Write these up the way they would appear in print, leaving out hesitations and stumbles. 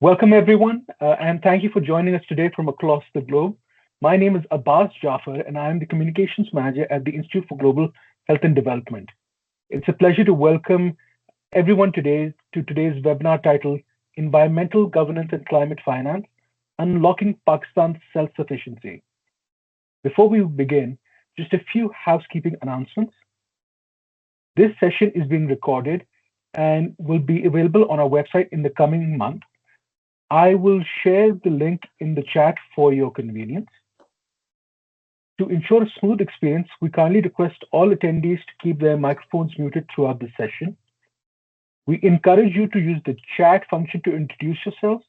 Welcome, everyone, and thank you for joining us today from across the globe. My name is Abbas Jaffer, and I am the Communications Manager at the Institute for Global Health and Development. It's a pleasure to welcome everyone today to today's webinar titled Environmental Governance and Climate Finance Unlocking Pakistan's Self-Sufficiency. Before we begin, just a few housekeeping announcements. This session is being recorded and will be available on our website in the coming month. I will share the link in the chat for your convenience. To ensure a smooth experience, we kindly request all attendees to keep their microphones muted throughout the session. We encourage you to use the chat function to introduce yourselves.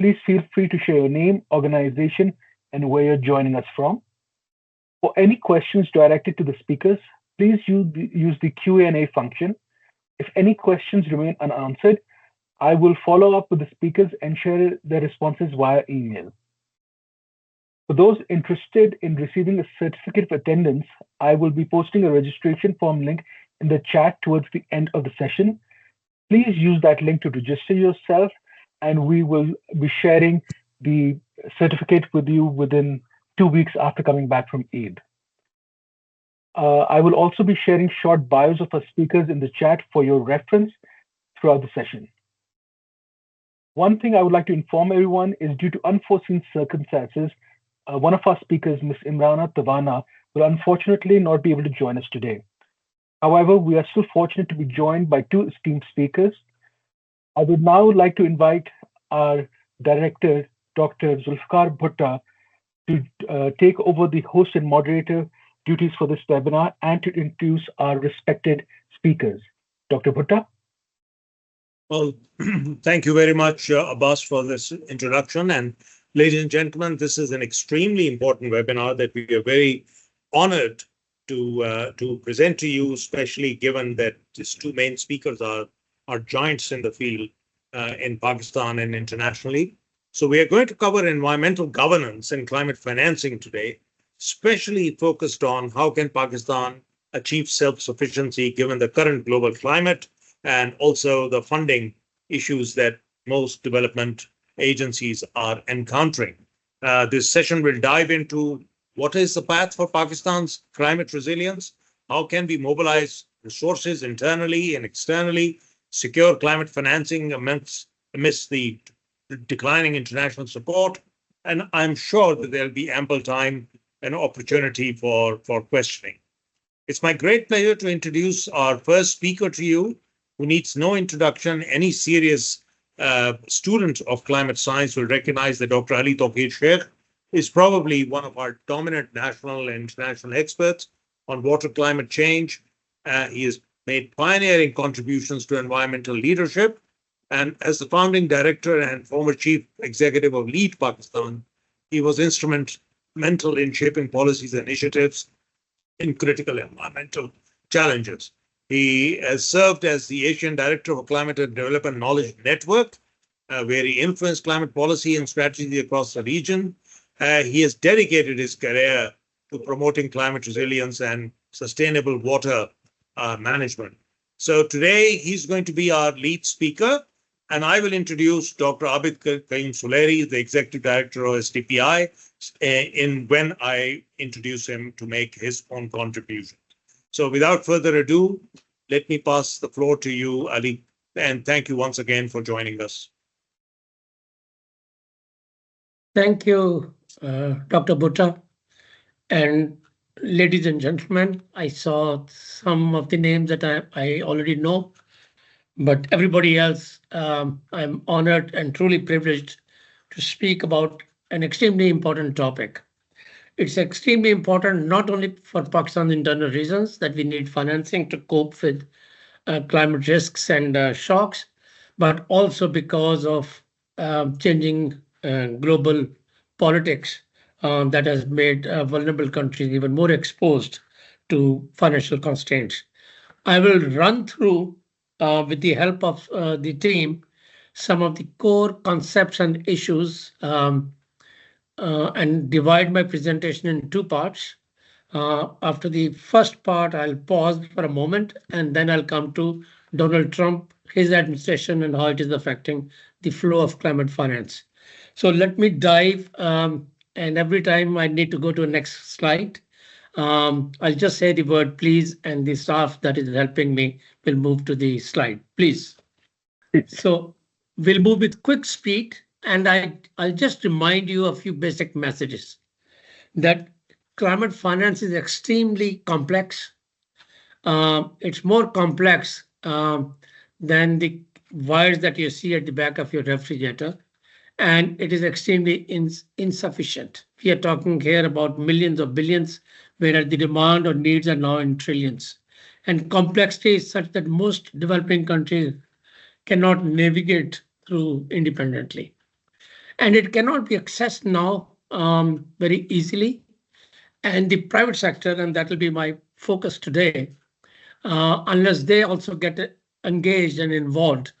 Please feel free to share your name, organization, and where you're joining us from. For any questions directed to the speakers, please use the Q&A function. If any questions remain unanswered, I will follow up with the speakers and share their responses via email. For those interested in receiving a certificate of attendance, I will be posting a registration form link in the chat towards the end of the session. Please use that link to register yourself, and we will be sharing the certificate with you within 2 weeks after coming back from Eid. I will also be sharing short bios of our speakers in the chat for your reference throughout the session. One thing I would like to inform everyone is due to unforeseen circumstances, one of our speakers, Ms. Imrana Tawana, will unfortunately not be able to join us today. However, we are still fortunate to be joined by two esteemed speakers. I would now like to invite our director, Dr. Zulfikar Bhutta, to take over the host and moderator duties for this webinar and to introduce our respected speakers. Dr. Bhutta? Well, thank you very much, Abbas, for this introduction. And ladies and gentlemen, this is an extremely important webinar that we are very honored to present to you, especially given that these two main speakers are giants in the field in Pakistan and internationally. So we are going to cover environmental governance and climate financing today, especially focused on how can Pakistan achieve self-sufficiency given the current global climate and also the funding issues that most development agencies are encountering. This session will dive into what is the path for Pakistan's climate resilience, how can we mobilize resources internally and externally, secure climate financing amidst the declining international support, and I'm sure that there'll be ample time and opportunity for questioning. It's my great pleasure to introduce our first speaker to you, who needs no introduction. Any serious student of climate science will recognize that Dr. Ali Tawqir Sheikh is probably one of our dominant national and international experts on water climate change. He has made pioneering contributions to environmental leadership. And as the founding director and former chief executive of LEAD Pakistan, he was instrumental in shaping policies and initiatives in critical environmental challenges. He has served as the Asian Director of Climate and Development Knowledge Network, where he influenced climate policy and strategy across the region. He has dedicated his career to promoting climate resilience and sustainable water management. So today he's going to be our lead speaker, and I will introduce Dr. Abid Karim Suleri, the Executive Director of STPI, when I introduce him to make his own contribution. So without further ado, let me pass the floor to you, Ali, and thank you once again for joining us. Thank you, Dr. Bhutta. And ladies and gentlemen, I saw some of the names that I already know, but everybody else, I'm honored and truly privileged to speak about an extremely important topic. It's extremely important not only for Pakistan's internal reasons that we need financing to cope with climate risks and shocks, but also because of changing global politics that has made vulnerable countries even more exposed to financial constraints. I will run through, with the help of the team, some of the core concepts and issues and divide my presentation in two parts. After the first part, I'll pause for a moment and then I'll come to Donald Trump, his administration, and how it is affecting the flow of climate finance. So let me dive, and every time I need to go to the next slide, I'll just say the word please, and the staff that is helping me will move to the slide, please. So we'll move with quick speed, and I'll just remind you a few basic messages. That climate finance is extremely complex. It's more complex than the wires that you see at the back of your refrigerator, and it is extremely insufficient. We are talking here about millions of billions, whereas the demand or needs are now in trillions. And complexity is such that most developing countries cannot navigate through independently. And it cannot be accessed now very easily. And the private sector, and that will be my focus today, unless they also get engaged and involved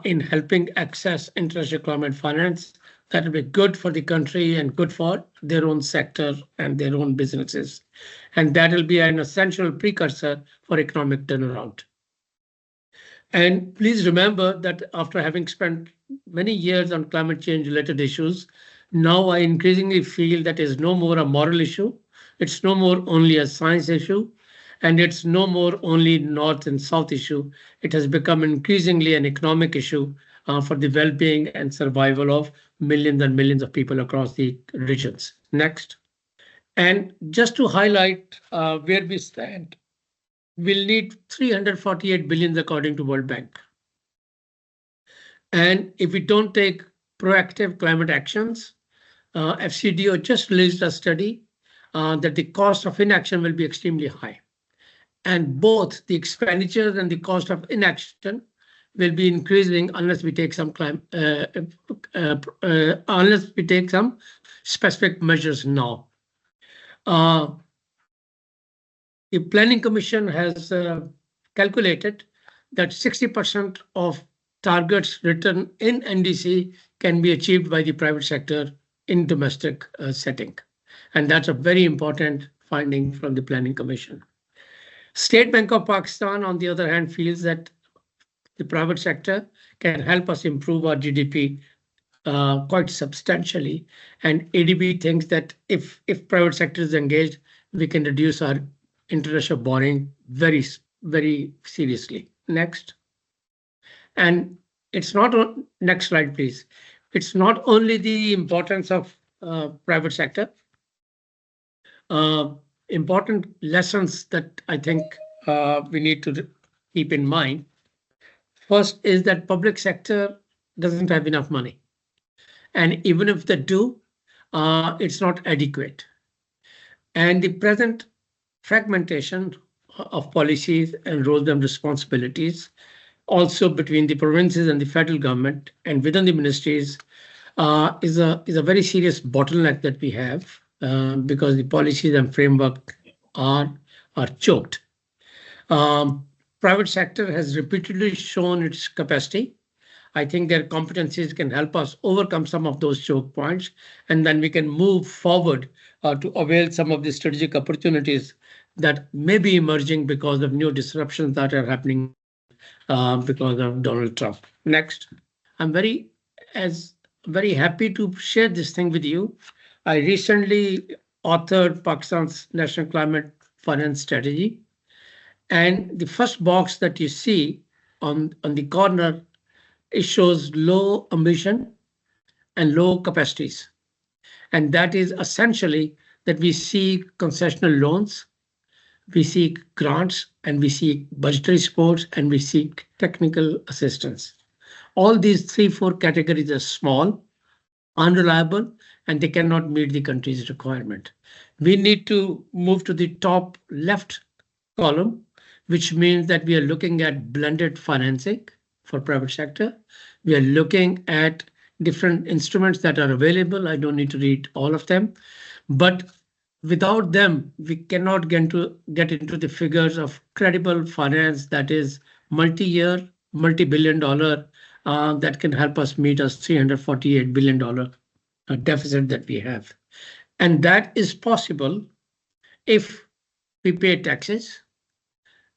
in helping access international climate finance, that will be good for the country and good for their own sector and their own businesses. And that will be an essential precursor for economic turnaround. And please remember that after having spent many years on climate change related issues, now I increasingly feel that is no more a moral issue. It's no more only a science issue, and it's no more only North and South issue. It has become increasingly an economic issue for the well-being and survival of millions and millions of people across the regions. Next. And just to highlight where we stand, we'll need 348 billion according to World Bank. And if we don't take proactive climate actions, FCDO just released a study that the cost of inaction will be extremely high. And both the expenditures and the cost of inaction will be increasing unless we take some specific measures now. The Planning Commission has calculated that 60% of targets written in NDC can be achieved by the private sector in domestic setting. And that's a very important finding from the Planning Commission. State Bank of Pakistan, on the other hand, feels that the private sector can help us improve our GDP quite substantially. And ADB thinks that if private sector is engaged, we can reduce our international borrowing very, very seriously. Next. And it's not on, next slide, please. It's not only the importance of private sector. Important lessons that I think we need to keep in mind. First is that public sector doesn't have enough money. And even if they do, it's not adequate. And the present fragmentation of policies and roles and responsibilities, also between the provinces and the federal government and within the ministries, is a very serious bottleneck that we have because the policies and framework are choked. Private sector has repeatedly shown its capacity. I think their competencies can help us overcome some of those choke points, and then we can move forward to avail some of the strategic opportunities that may be emerging because of new disruptions that are happening because of Donald Trump. Next. I'm very happy to share this thing with you. I recently authored Pakistan's National Climate Finance Strategy. And the first box that you see on the corner, it shows low ambition and low capacities. And that is essentially that we seek concessional loans, we seek grants, and we seek budgetary support, and we seek technical assistance. All these 3-4 categories are small, unreliable, and they cannot meet the country's requirement. We need to move to the top left column, which means that we are looking at blended financing for private sector. We are looking at different instruments that are available. I don't need to read all of them, but without them, we cannot get into the figures of credible finance that is multi-year, multi-billion dollar that can help us meet us $348 billion deficit that we have. And that is possible if we pay taxes.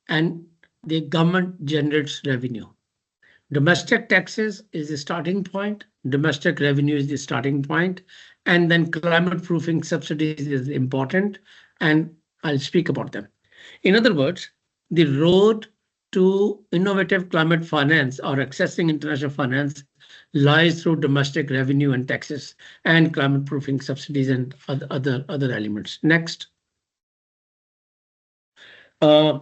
And the government generates revenue. Domestic taxes is the starting point. Domestic revenue is the starting point. And then climate proofing subsidies is important. And I'll speak about them. In other words, the road to innovative climate finance or accessing international finance lies through domestic revenue and taxes and climate proofing subsidies and other elements. Next. I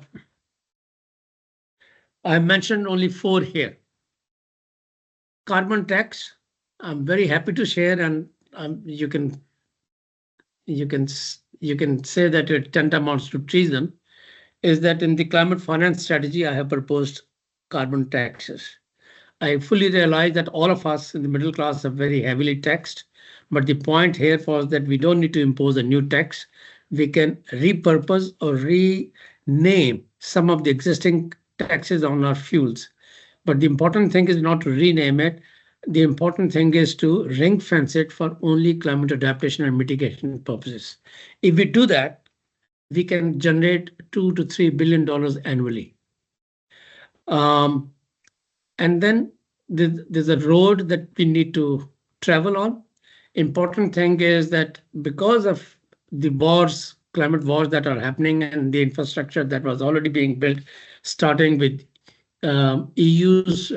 mentioned only 4 here. Carbon tax, I'm very happy to share, and you can say that it tantamount to treason, is that in the climate finance strategy, I have proposed carbon taxes. I fully realize that all of us in the middle class are very heavily taxed, but the point here was that we don't need to impose a new tax. We can repurpose or rename some of the existing taxes on our fuels. But the important thing is not to rename it. The important thing is to ring fence it for only climate adaptation and mitigation purposes. If we do that, we can generate $2 to $3 billion annually. And then there's a road that we need to travel on. Important thing is that because of the wars, climate wars that are happening and the infrastructure that was already being built, starting with EU's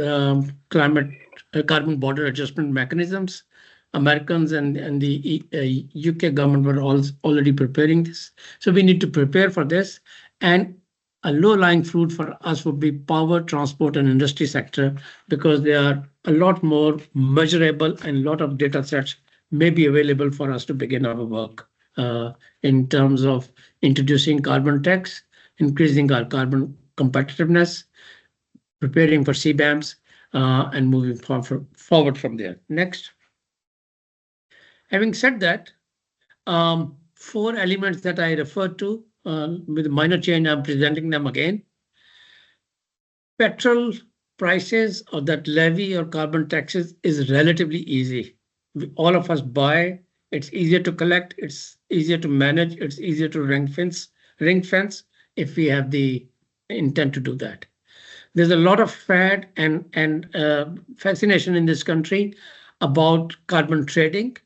carbon border adjustment mechanisms, Americans and the UK government were already preparing this. So we need to prepare for this. And a low-lying fruit for us would be power, transport, and industry sector, because they are a lot more measurable and a lot of data sets may be available for us to begin our work in terms of introducing carbon tax, increasing our carbon competitiveness, preparing for CBAMs, and moving forward from there. Next. Having said that, 4 elements that I referred to with minor change, I'm presenting them again. Petrol prices or that levy or carbon taxes is relatively easy. All of us buy. It's easier to collect. It's easier to manage. It's easier to ring fence if we have the intent to do that. There's a lot of fad and fascination in this country about carbon trading.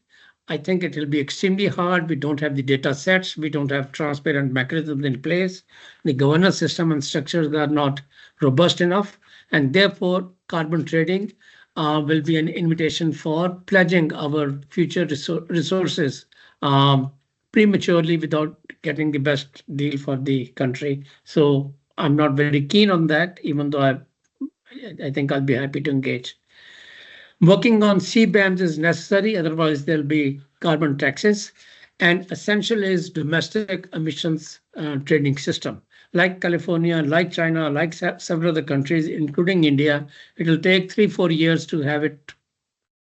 I think it will be extremely hard. We don't have the data sets. We don't have transparent mechanisms in place. The governance system and structures are not robust enough. And therefore, carbon trading will be an invitation for pledging our future resources prematurely without getting the best deal for the country. So I'm not very keen on that, even though I think I'll be happy to engage. Working on CBAMs is necessary, otherwise there'll be carbon taxes. And essential is domestic emissions trading system. Like California, like China, like several other countries, including India, it will take 3-4 years to have it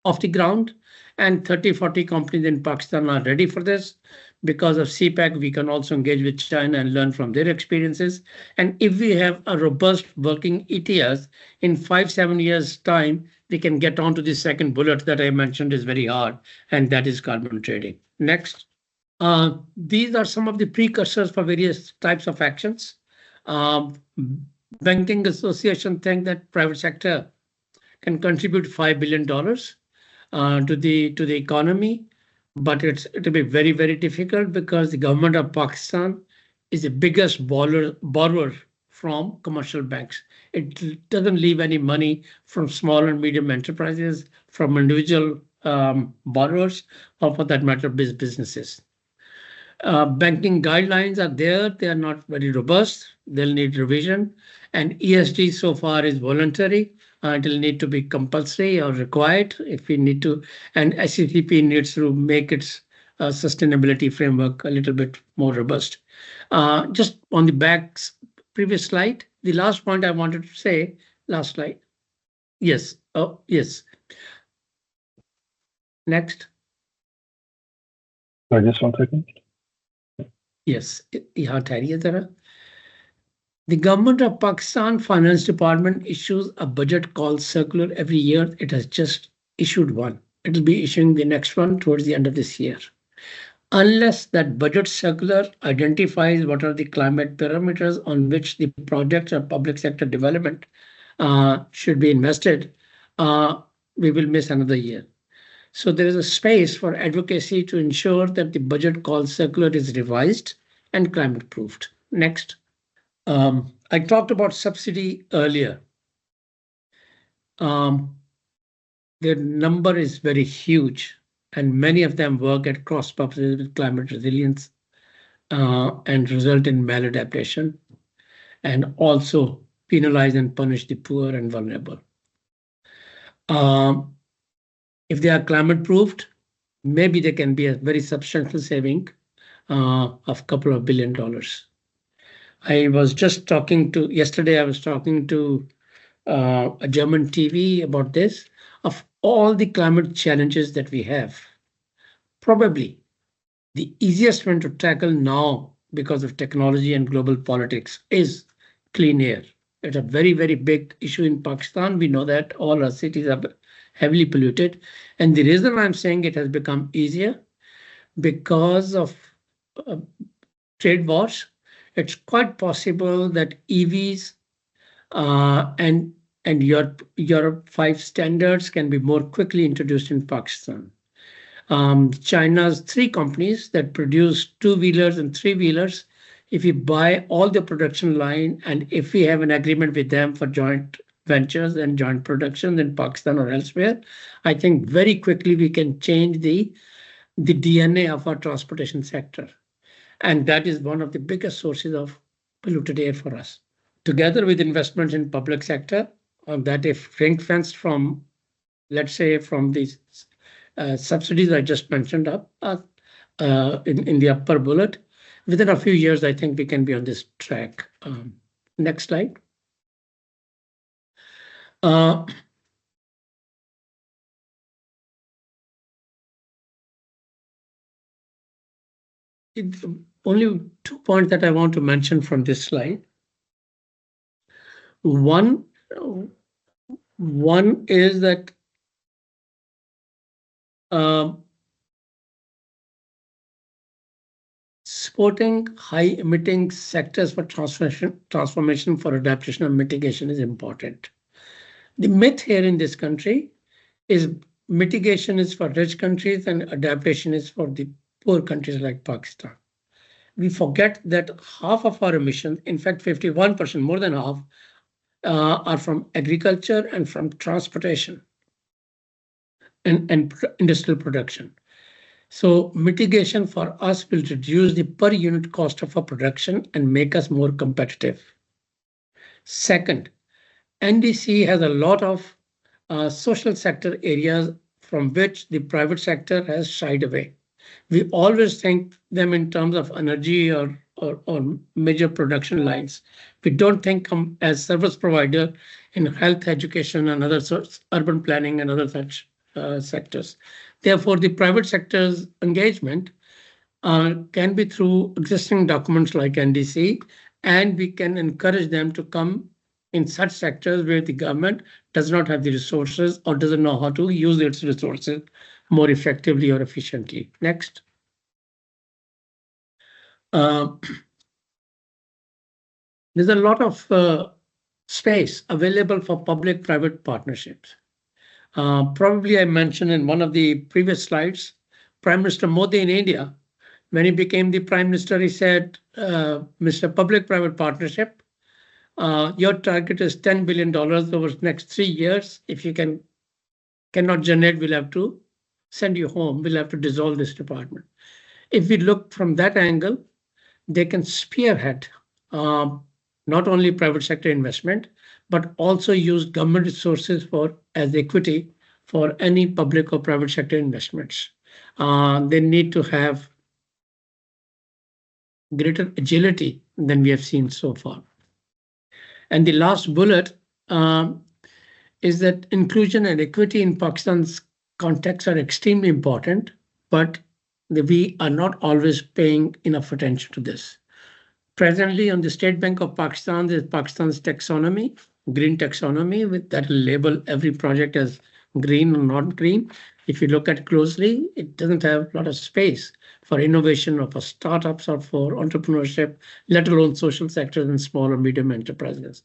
off the ground. And 30-40 companies in Pakistan are ready for this. Because of CPEC, we can also engage with China and learn from their experiences. And if we have a robust working ETS, in 5-7 years' time, we can get on to the second bullet that I mentioned is very hard, and that is carbon trading. Next. These are some of the precursors for various types of actions. Banking Association think that private sector can contribute $5 billion to the economy, but it'll be very, very difficult because the government of Pakistan is the biggest borrower from commercial banks. It doesn't leave any money from small and medium enterprises, from individual borrowers, or for that matter, businesses. Banking guidelines are there. They are not very robust. They'll need revision. And ESG so far is voluntary. It will need to be compulsory or required if we need to. And SCCP needs to make its sustainability framework a little bit more robust. Just on the previous slide, the last point I wanted to say, last slide. Yes. Oh, yes. Next. Just 1 second. Yes. The government of Pakistan Finance Department issues a budget called circular every year. It has just issued one. It will be issuing the next one towards the end of this year. unless that budget circular identifies what are the climate parameters on which the projects or public sector development should be invested, we will miss another year. So there is a space for advocacy to ensure that the budget call circular is revised and climate proofed. Next. I talked about subsidy earlier. Their number is very huge, and many of them work at cross purposes with climate resilience and result in maladaptation, and also penalize and punish the poor and vulnerable. If they are climate proofed, maybe there can be a very substantial saving of a couple of $1 billion. I was just talking to, yesterday I was talking to a German TV about this. Of all the climate challenges that we have, probably the easiest one to tackle now because of technology and global politics is clean air. It's a very, very big issue in Pakistan. We know that all our cities are heavily polluted. And the reason I'm saying it has become easier because of trade wars. It's quite possible that EVs and Europe 5 standards can be more quickly introduced in Pakistan. China's 3 companies that produce 2-wheelers and 3-wheelers, if we buy all the production line and if we have an agreement with them for joint ventures and joint production in Pakistan or elsewhere, I think very quickly we can change the DNA of our transportation sector. And that is one of the biggest sources of polluted air for us. Together with investments in public sector, that if ring-fenced from, let's say, from these subsidies I just mentioned up in the upper bullet, within a few years, I think we can be on this track. Next slide. Only 2 points that I want to mention from this slide. One is that supporting high emitting sectors for transformation for adaptation and mitigation is important. The myth here in this country is mitigation is for rich countries and adaptation is for the poor countries like Pakistan. We forget that half of our emissions, in fact 51%, more than half, are from agriculture and from transportation and industrial production. So mitigation for us will reduce the per unit cost of our production and make us more competitive. Second, NDC has a lot of social sector areas from which the private sector has shied away. We always think them in terms of energy or major production lines. We don't think as service provider in health, education, and other sorts, urban planning and other such sectors. Therefore, the private sector's engagement can be through existing documents like NDC, and we can encourage them to come in such sectors where the government does not have the resources or doesn't know how to use its resources more effectively or efficiently. Next. There's a lot of space available for public-private partnerships. Probably I mentioned in one of the previous slides, Prime Minister Modi in India, when he became the Prime Minister, he said, Mr. Public-Private Partnership, your target is $10 billion over the next 3 years. If you cannot generate, we'll have to send you home. We'll have to dissolve this department. If we look from that angle, they can spearhead not only private sector investment, but also use government resources as equity for any public or private sector investments. They need to have greater agility than we have seen so far. And the last bullet is that inclusion and equity in Pakistan's context are extremely important, but we are not always paying enough attention to this. Presently, on the State Bank of Pakistan, there's Pakistan's taxonomy, green taxonomy, that will label every project as green or not green. If you look at it closely, it doesn't have a lot of space for innovation or for startups or for entrepreneurship, let alone social sectors and small or medium enterprises.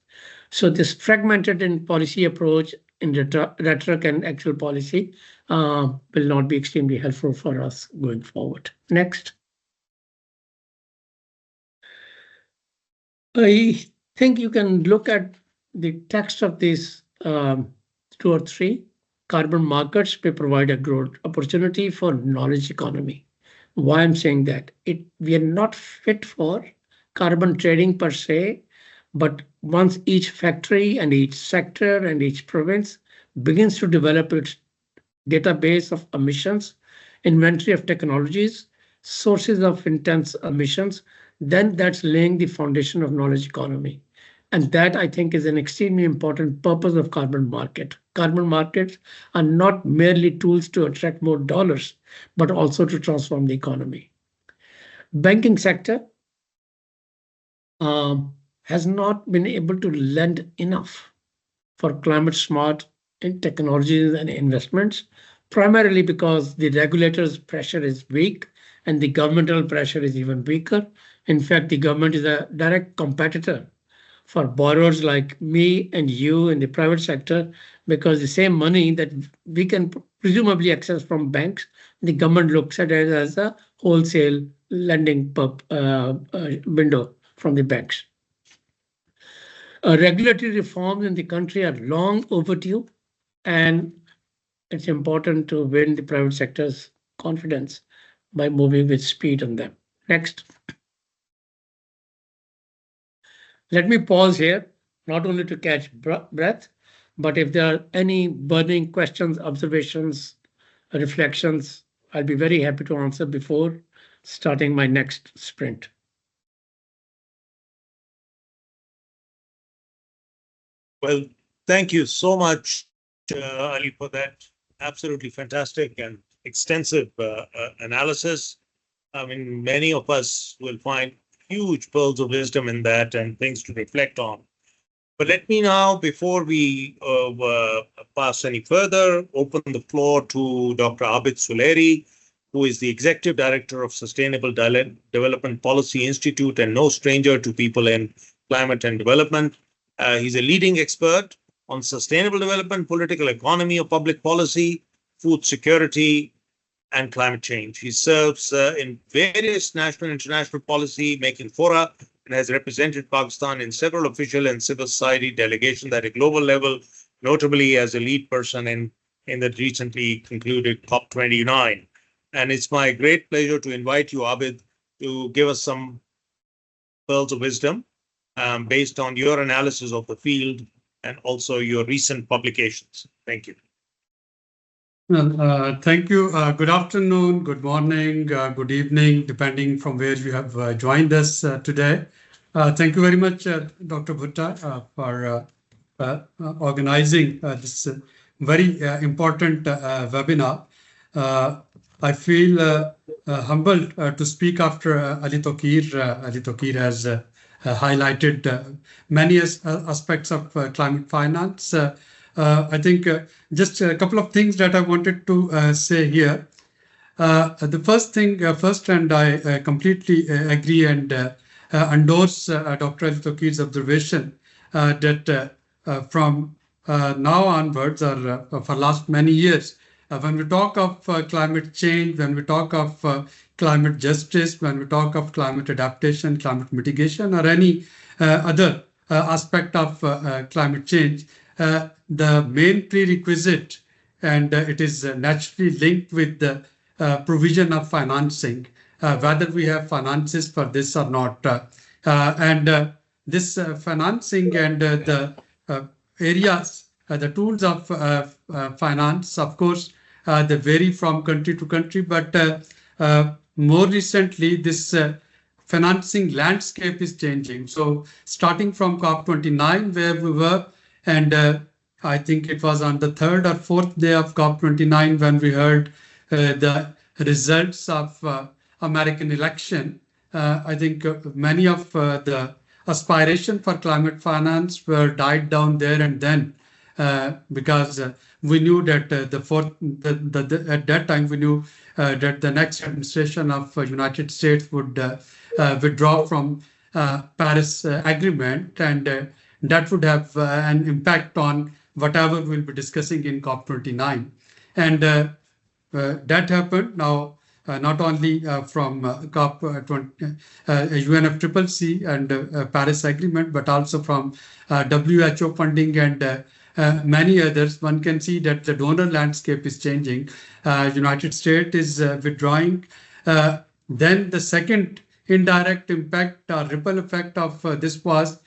So this fragmented in policy approach in rhetoric and actual policy will not be extremely helpful for us going forward. Next. I think you can look at the text of these 2 or 3. Carbon markets may provide a growth opportunity for knowledge economy. Why I'm saying that? We are not fit for carbon trading per se, but once each factory and each sector and each province begins to develop its database of emissions, inventory of technologies, sources of intense emissions, then that's laying the foundation of knowledge economy. And that, I think, is an extremely important purpose of carbon market. Carbon markets are not merely tools to attract more dollars, but also to transform the economy. Banking sector has not been able to lend enough for climate smart technologies and investments, primarily because the regulators' pressure is weak and the governmental pressure is even weaker. In fact, the government is a direct competitor for borrowers like me and you in the private sector, because the same money that we can presumably access from banks, the government looks at it as a wholesale lending window from the banks. Regulatory reforms in the country are long overdue, and it's important to win the private sector's confidence by moving with speed on them. Next. Let me pause here, not only to catch breath, but if there are any burning questions, observations, reflections, I'll be very happy to answer before starting my next sprint. Well, thank you so much, Ali, for that absolutely fantastic and extensive analysis. I mean, many of us will find huge pearls of wisdom in that and things to reflect on. But let me now, before we pass any further, open the floor to Dr. Abid Suleri, who is the Executive Director of Sustainable Development Policy Institute and no stranger to people in climate and development. He's a leading expert on sustainable development, political economy of public policy, food security, and climate change. He serves in various national and international policy making fora and has represented Pakistan in several official and civil society delegations at a global level, notably as a lead person in the recently concluded COP29. And it's my great pleasure to invite you, Abid, to give us some pearls of wisdom based on your analysis of the field and also your recent publications. Thank you. Well, thank you. Good afternoon, good morning, good evening, depending from where you have joined us today. Thank you very much, Dr. Bhutta, for organizing this very important webinar. I feel humbled to speak after Ali Tokir. Ali Tokir has highlighted many aspects of climate finance. I think just a couple of things that I wanted to say here. The first thing, and I completely agree and endorse Dr. Ali Tokir's observation that from now onwards, or for last many years, when we talk of climate change, when we talk of climate justice, when we talk of climate adaptation, climate mitigation, or any other aspect of climate change, the main prerequisite, and it is naturally linked with the provision of financing, whether we have finances for this or not. And this financing and the areas, the tools of finance, of course, they vary from country to country, but more recently, this financing landscape is changing. So starting from COP29, where we were, and I think it was on the 3rd or 4th day of COP29 when we heard the results of American election. I think many of the aspiration for climate finance were died down there and then because we knew that at that time we knew that the next administration of United States would withdraw from Paris Agreement, and that would have an impact on whatever we'll be discussing in COP29. And that happened. Now, not only from COP 20, UNFCCC and Paris Agreement, but also from WHO funding and many others, one can see that the donor landscape is changing. United States is withdrawing. Then the second indirect impact or ripple effect of this was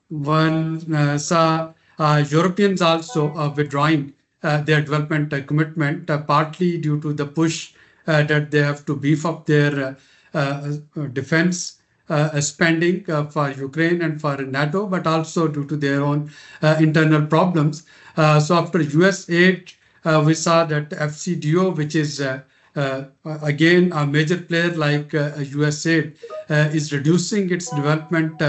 one saw Europeans also withdrawing their development commitment, partly due to the push that they have to beef up their defense spending for Ukraine and for NATO, but also due to their own internal problems. So after US aid, we saw that FCDO, which is again a major player like US aid, is reducing its development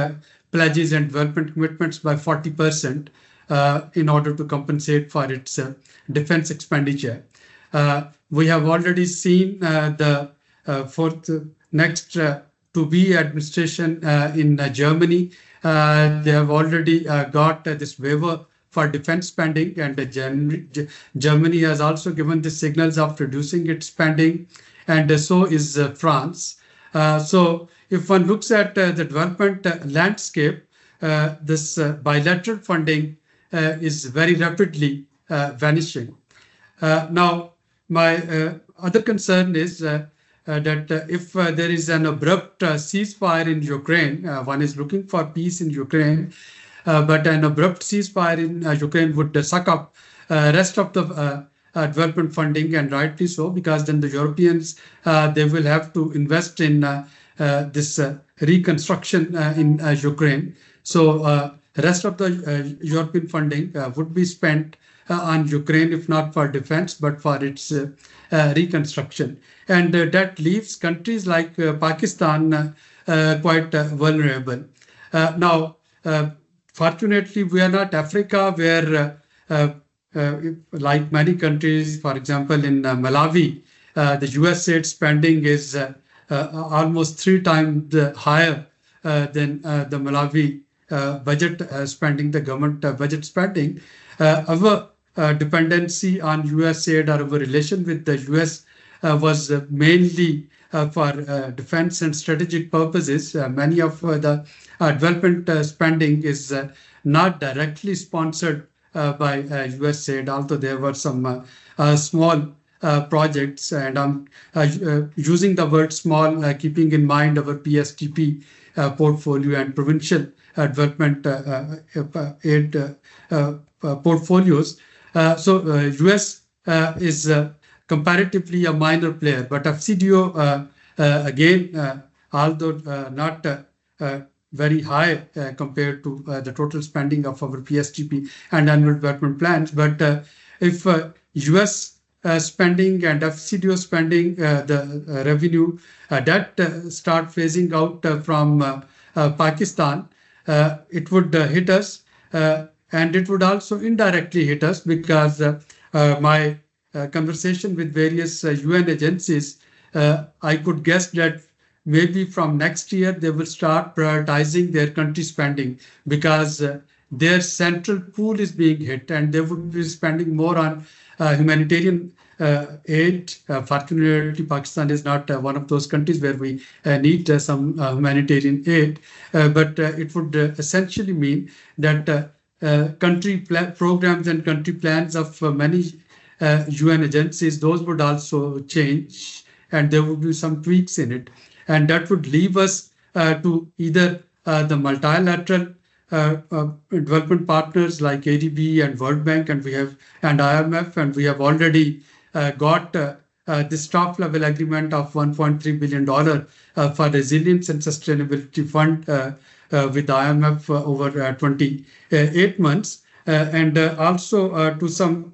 pledges and development commitments by 40%. In order to compensate for its defense expenditure. We have already seen the fourth next to be administration in Germany. They have already got this waiver for defense spending, and Germany has also given the signals of reducing its spending, and so is France. So if one looks at the development landscape, this bilateral funding is very rapidly vanishing. Now, my other concern is that if there is an abrupt ceasefire in Ukraine, one is looking for peace in Ukraine, but an abrupt ceasefire in Ukraine would suck up rest of the development funding, and rightly so, because then the Europeans, they will have to invest in this reconstruction in Ukraine. So the rest of the European funding would be spent on Ukraine, if not for defense, but for its reconstruction. And that leaves countries like Pakistan quite vulnerable. Now, fortunately, we are not Africa, where, like many countries, for example, in Malawi, the US aid spending is almost 3 times higher than the Malawi budget spending, the government budget spending. Our dependency on US aid, or our relation with the US was mainly for defense and strategic purposes. Many of the development spending is not directly sponsored by US aid, although there were some small projects, and I'm using the word small, keeping in mind our PSTP portfolio and provincial development aid portfolios. So US is comparatively a minor player, but FCDO, again, although not very high compared to the total spending of our PSTP and annual development plans, but if US spending and FCDO spending, the revenue that start phasing out from Pakistan, it would hit us, and it would also indirectly hit us, because my conversation with various UN agencies, I could guess that maybe from next year they will start prioritizing their country spending, because their central pool is being hit, and they would be spending more on humanitarian aid. Fortunately, Pakistan is not one of those countries where we need some humanitarian aid, but it would essentially mean that country programs and country plans of many UN agencies, those would also change, and there would be some tweaks in it. And that would leave us to either the multilateral development partners like ADB and World Bank, and IMF, and we have already got this top level agreement of $1.3 billion for resilience and sustainability fund with IMF over 28 months, and also to some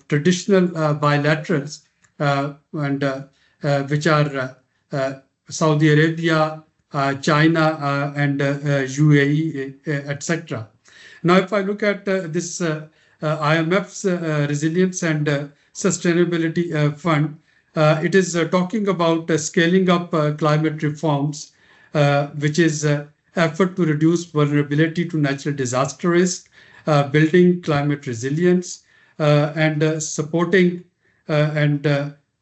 traditional bilaterals, and which are Saudi Arabia, China, and UAE, etc. Now, if I look at this IMF's Resilience and Sustainability Fund. It is talking about scaling up climate reforms, which is effort to reduce vulnerability to natural disaster risk, building climate resilience, and supporting and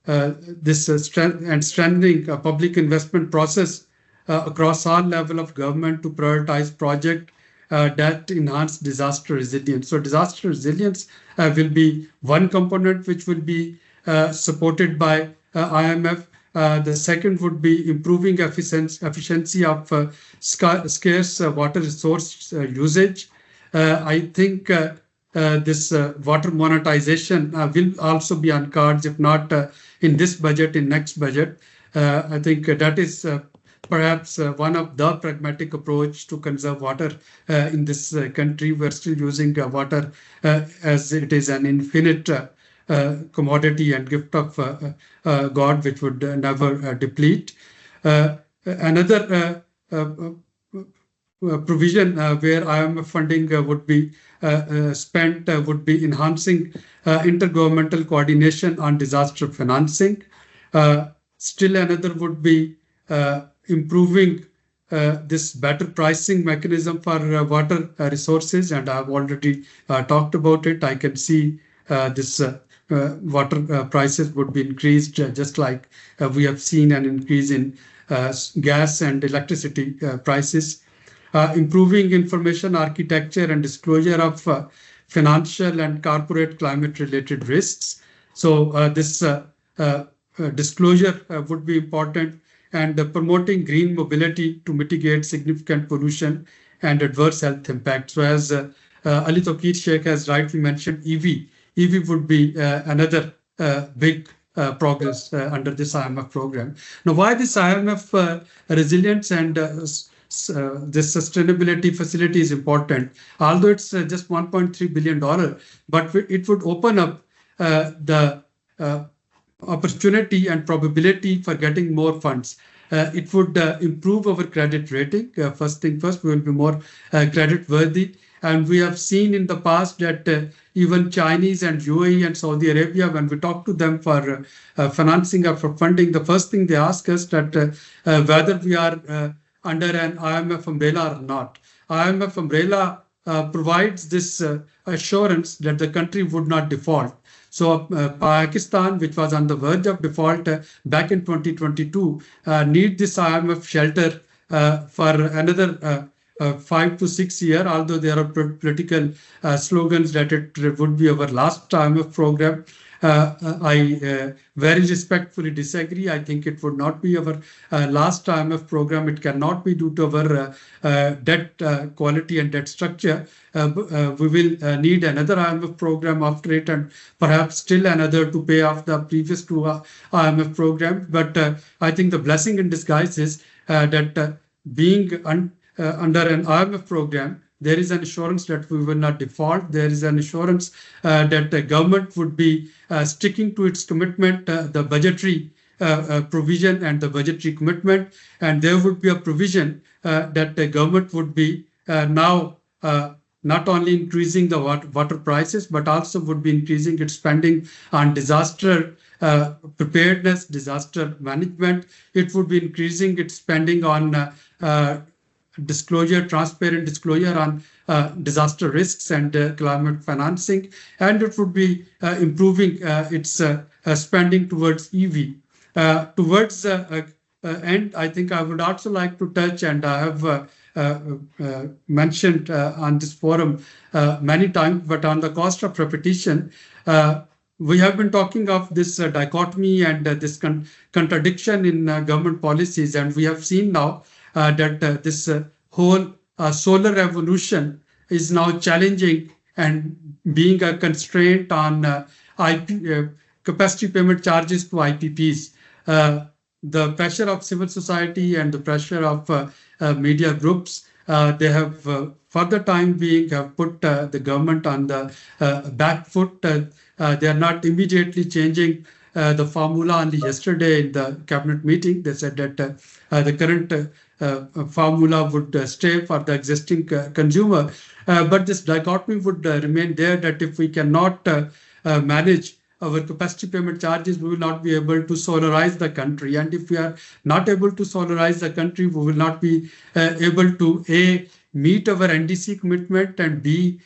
this and strengthening a public investment process across all level of government to prioritize project that enhance disaster resilience. So disaster resilience will be one component which will be supported by IMF. The second would be improving efficiency of scarce water resource usage. I think this water monetization will also be on cards, if not in this budget, in next budget. I think that is perhaps one of the pragmatic approach to conserve water in this country. We're still using water as it is an infinite commodity and gift of God, which would never deplete. Another provision where IMF funding would be spent would be enhancing intergovernmental coordination on disaster financing. Still another would be improving this better pricing mechanism for water resources, and I've already talked about it. I can see this water prices would be increased, just like we have seen an increase in gas and electricity prices. Improving information architecture and disclosure of financial and corporate climate-related risks. So this disclosure would be important, and promoting green mobility to mitigate significant pollution and adverse health impacts. So as Ali Tawqir Sheikh has rightly mentioned, EV would be another big progress under this IMF program. Now, why this IMF resilience and this sustainability facility is important? Although it's just $1.3 billion, but it would open up the opportunity and probability for getting more funds. It would improve our credit rating. First thing first, we will be more credit worthy. And we have seen in the past that even Chinese and UAE and Saudi Arabia, when we talk to them for financing or for funding, the first thing they ask us that whether we are under an IMF umbrella or not. IMF umbrella provides this assurance that the country would not default. So Pakistan, which was on the verge of default back in 2022, need this IMF shelter for another 5 to 6 years, although there are political slogans that it would be our last IMF program. I very respectfully disagree. I think it would not be our last IMF program. It cannot be due to our debt quality and debt structure. We will need another IMF program after it, and perhaps still another to pay off the previous two IMF programs. But I think the blessing in disguise is that being under an IMF program, there is an assurance that we will not default. There is an assurance that the government would be sticking to its commitment, the budgetary provision and the budgetary commitment. And there would be a provision that the government would be now not only increasing the water prices, but also would be increasing its spending on disaster preparedness, disaster management. It would be increasing its spending on disclosure, transparent disclosure on disaster risks and climate financing, and it would be improving its spending towards EV. Towards end, I think I would also like to touch, and I have mentioned on this forum many times, but on the cost of repetition, we have been talking of this dichotomy and this contradiction in government policies, and we have seen now that this whole solar revolution is now challenging and being a constraint on capacity payment charges to IPPs. The pressure of civil society and the pressure of media groups, they have for the time being have put the government on the back foot. They are not immediately changing the formula. Only yesterday in the cabinet meeting, they said that the current formula would stay for the existing consumer. But this dichotomy would remain there, that if we cannot manage our capacity payment charges, we will not be able to solarize the country. And if we are not able to solarize the country, we will not be able to A, meet our NDC commitment, and B,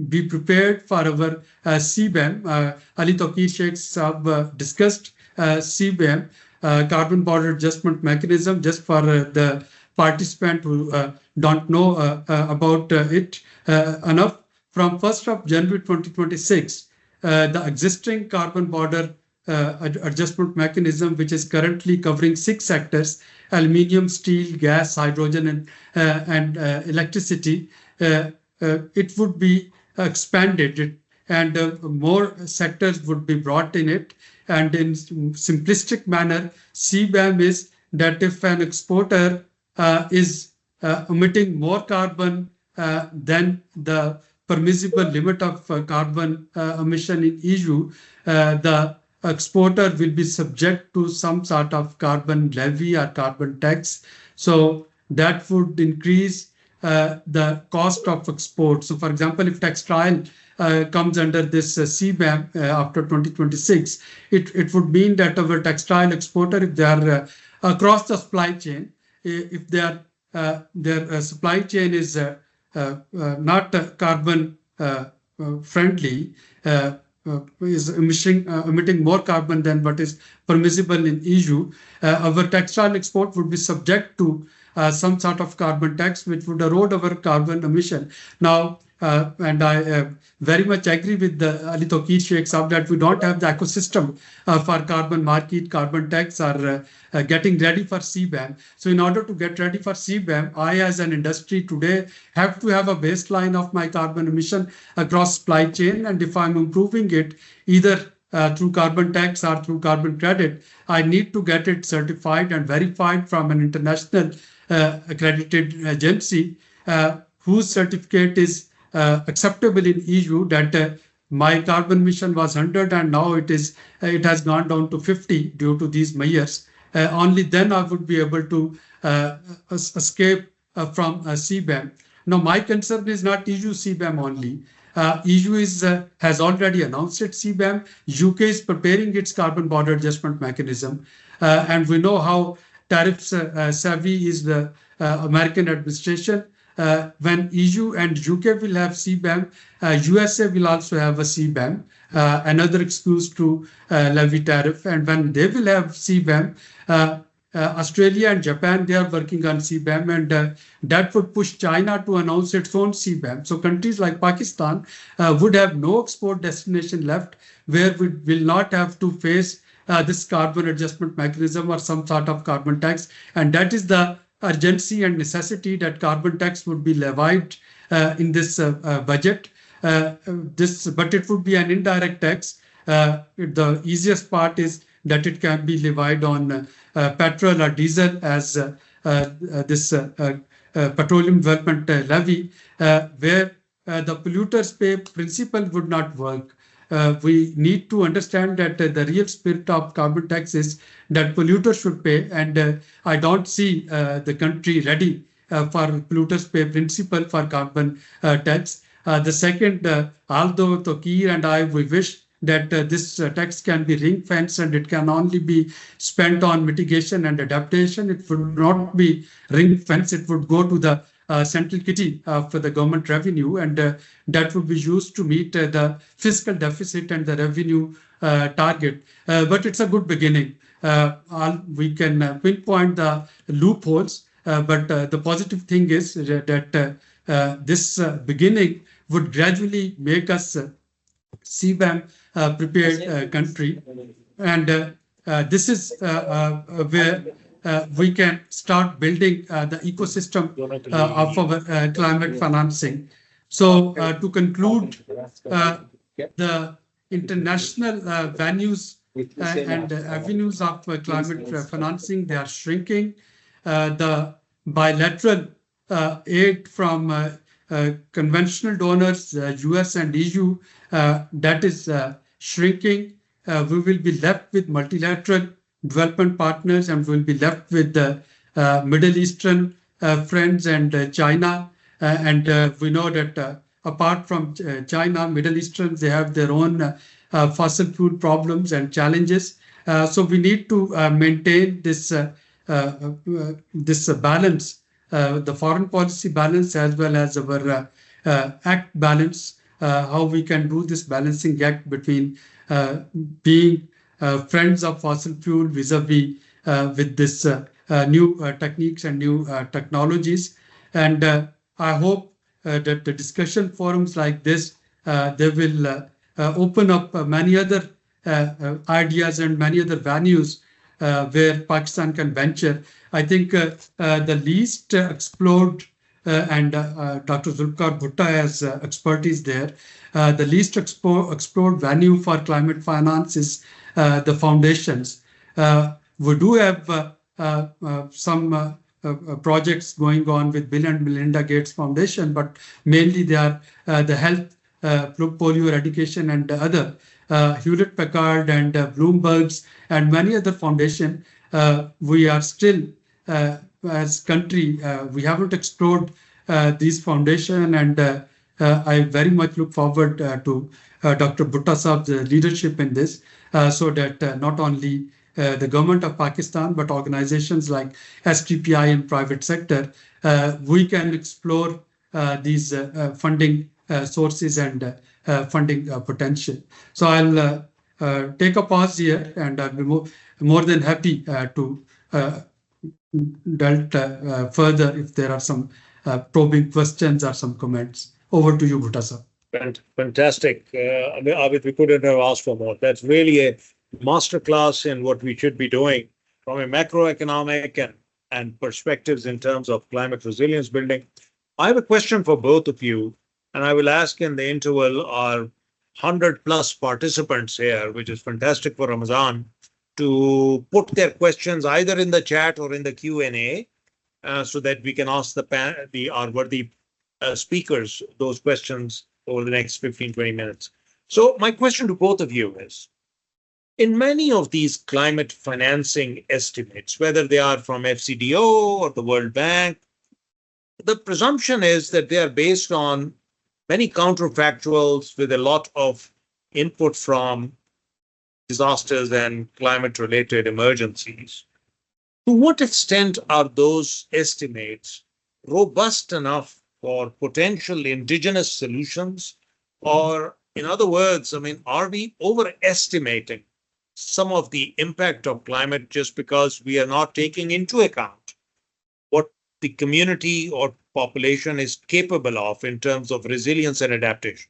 be prepared for our CBAM. Ali Tokir Sheikh Saab discussed CBAM, Carbon Border Adjustment Mechanism, just for the participant who don't know about it enough. From 1st of January 2026, the existing carbon border adjustment mechanism, which is currently covering 6 sectors: aluminium, steel, gas, hydrogen, and electricity, it would be expanded, and more sectors would be brought in it. And in simplistic manner, CBAM is that if an exporter is emitting more carbon than the permissible limit of carbon emission in EU, the exporter will be subject to some sort of carbon levy or carbon tax. So that would increase the cost of export. So for example, if textile comes under this CBAM after 2026, it would mean that our textile exporter, if they are across the supply chain, if they are their supply chain is not carbon friendly, is emitting more carbon than what is permissible in EU, our textile export would be subject to some sort of carbon tax, which would erode our carbon emission. Now, and I very much agree with Ali Tokir Sheikh Saab that we don't have the ecosystem for carbon market, carbon tax, or getting ready for CBAM. So in order to get ready for CBAM, I as an industry today have to have a baseline of my carbon emission across supply chain. And if I'm improving it either through carbon tax or through carbon credit, I need to get it certified and verified from an international accredited agency whose certificate is acceptable in EU, that my carbon emission was 100 and now it has gone down to 50 due to these measures. Only then I would be able to escape from CBAM. Now, my concern is not EU CBAM only. EU has already announced its CBAM. UK is preparing its carbon border adjustment mechanism. And we know how tariffs savvy is the American administration. When EU and UK will have CBAM, USA will also have a CBAM, another excuse to levy tariff. And when they will have CBAM, Australia and Japan, they are working on CBAM, and that would push China to announce its own CBAM. So countries like Pakistan would have no export destination left where we will not have to face this carbon adjustment mechanism or some sort of carbon tax. And that is the urgency and necessity, that carbon tax would be levied in this budget. But it would be an indirect tax. The easiest part is that it can be levied on petrol or diesel as this petroleum development levy, where the polluters pay principle would not work. We need to understand that the real spirit of carbon tax is that polluters should pay, and I don't see the country ready for polluters pay principle for carbon tax. The second, although Tokir and I, we wish that this tax can be ring fenced and it can only be spent on mitigation and adaptation. It would not be ring fenced. It would go to the central kitty for the government revenue, and that would be used to meet the fiscal deficit and the revenue target. But it's a good beginning. We can pinpoint the loopholes, but the positive thing is that this beginning would gradually make us CBAM prepared country, and this is where we can start building the ecosystem of our climate financing. So to conclude, the international venues and avenues of climate financing, they are shrinking. The bilateral aid from conventional donors, US and EU, that is shrinking. We will be left with multilateral development partners, and we'll be left with the Middle Eastern friends and China. And we know that apart from China, Middle Eastern, they have their own fossil fuel problems and challenges. So we need to maintain this balance, the foreign policy balance as well as our act balance, how we can do this balancing act between being friends of fossil fuel vis-a-vis with this new techniques and new technologies. And I hope that the discussion forums like this, they will open up many other ideas and many other venues where Pakistan can venture. I think the least explored, and Dr. Zulfikar Bhutta has expertise there. The least explored venue for climate finance is the foundations. We do have some projects going on with Bill and Melinda Gates Foundation, but mainly they are the health, polio eradication, and other. Hewlett Packard and Bloomberg's and many other foundation. We are still, as country, we haven't explored these foundation, and I very much look forward to Dr. Bhutta Saab's leadership in this, so that not only the government of Pakistan, but organizations like STPI and private sector, we can explore these funding sources and funding potential. So I'll take a pause here, and I'll be more than happy to delve further if there are some probing questions or some comments. Over to you, Bhutta sir. Fantastic. Abid, we couldn't have asked for more. That's really a masterclass in what we should be doing from a macroeconomic and perspectives in terms of climate resilience building. I have a question for both of you, and I will ask in the interval our 100+ participants here, which is fantastic for Ramadan, to put their questions either in the chat or in the Q&A, so that we can ask our worthy speakers those questions over the next 15-20 minutes. So my question to both of you is, in many of these climate financing estimates, whether they are from FCDO or the World Bank, the presumption is that they are based on many counterfactuals with a lot of input from disasters and climate-related emergencies. To what extent are those estimates robust enough for potential indigenous solutions? Or, in other words, I mean, are we overestimating some of the impact of climate just because we are not taking into account what the community or population is capable of in terms of resilience and adaptation?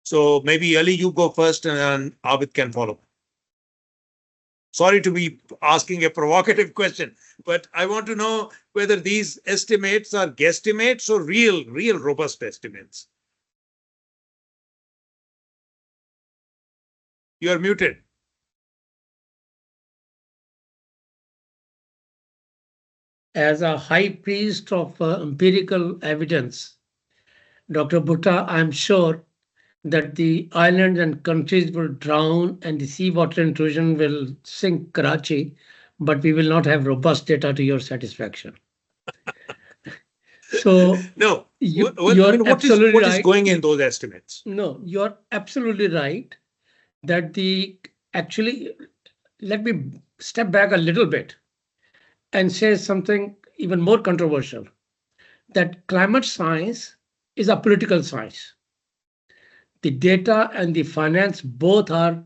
So maybe Ali, you go first, and then Abid can follow. Sorry to be asking a provocative question, but I want to know whether these estimates are guesstimates or real robust estimates. You are muted. As a high priest of empirical evidence, Dr. Bhutta, I'm sure that the islands and countries will drown and the seawater intrusion will sink Karachi, but we will not have robust data to your satisfaction. So no, you're what is going in those estimates? No, you're absolutely right that actually, let me step back a little bit and say something even more controversial, that climate science is a political science. The data and the finance both are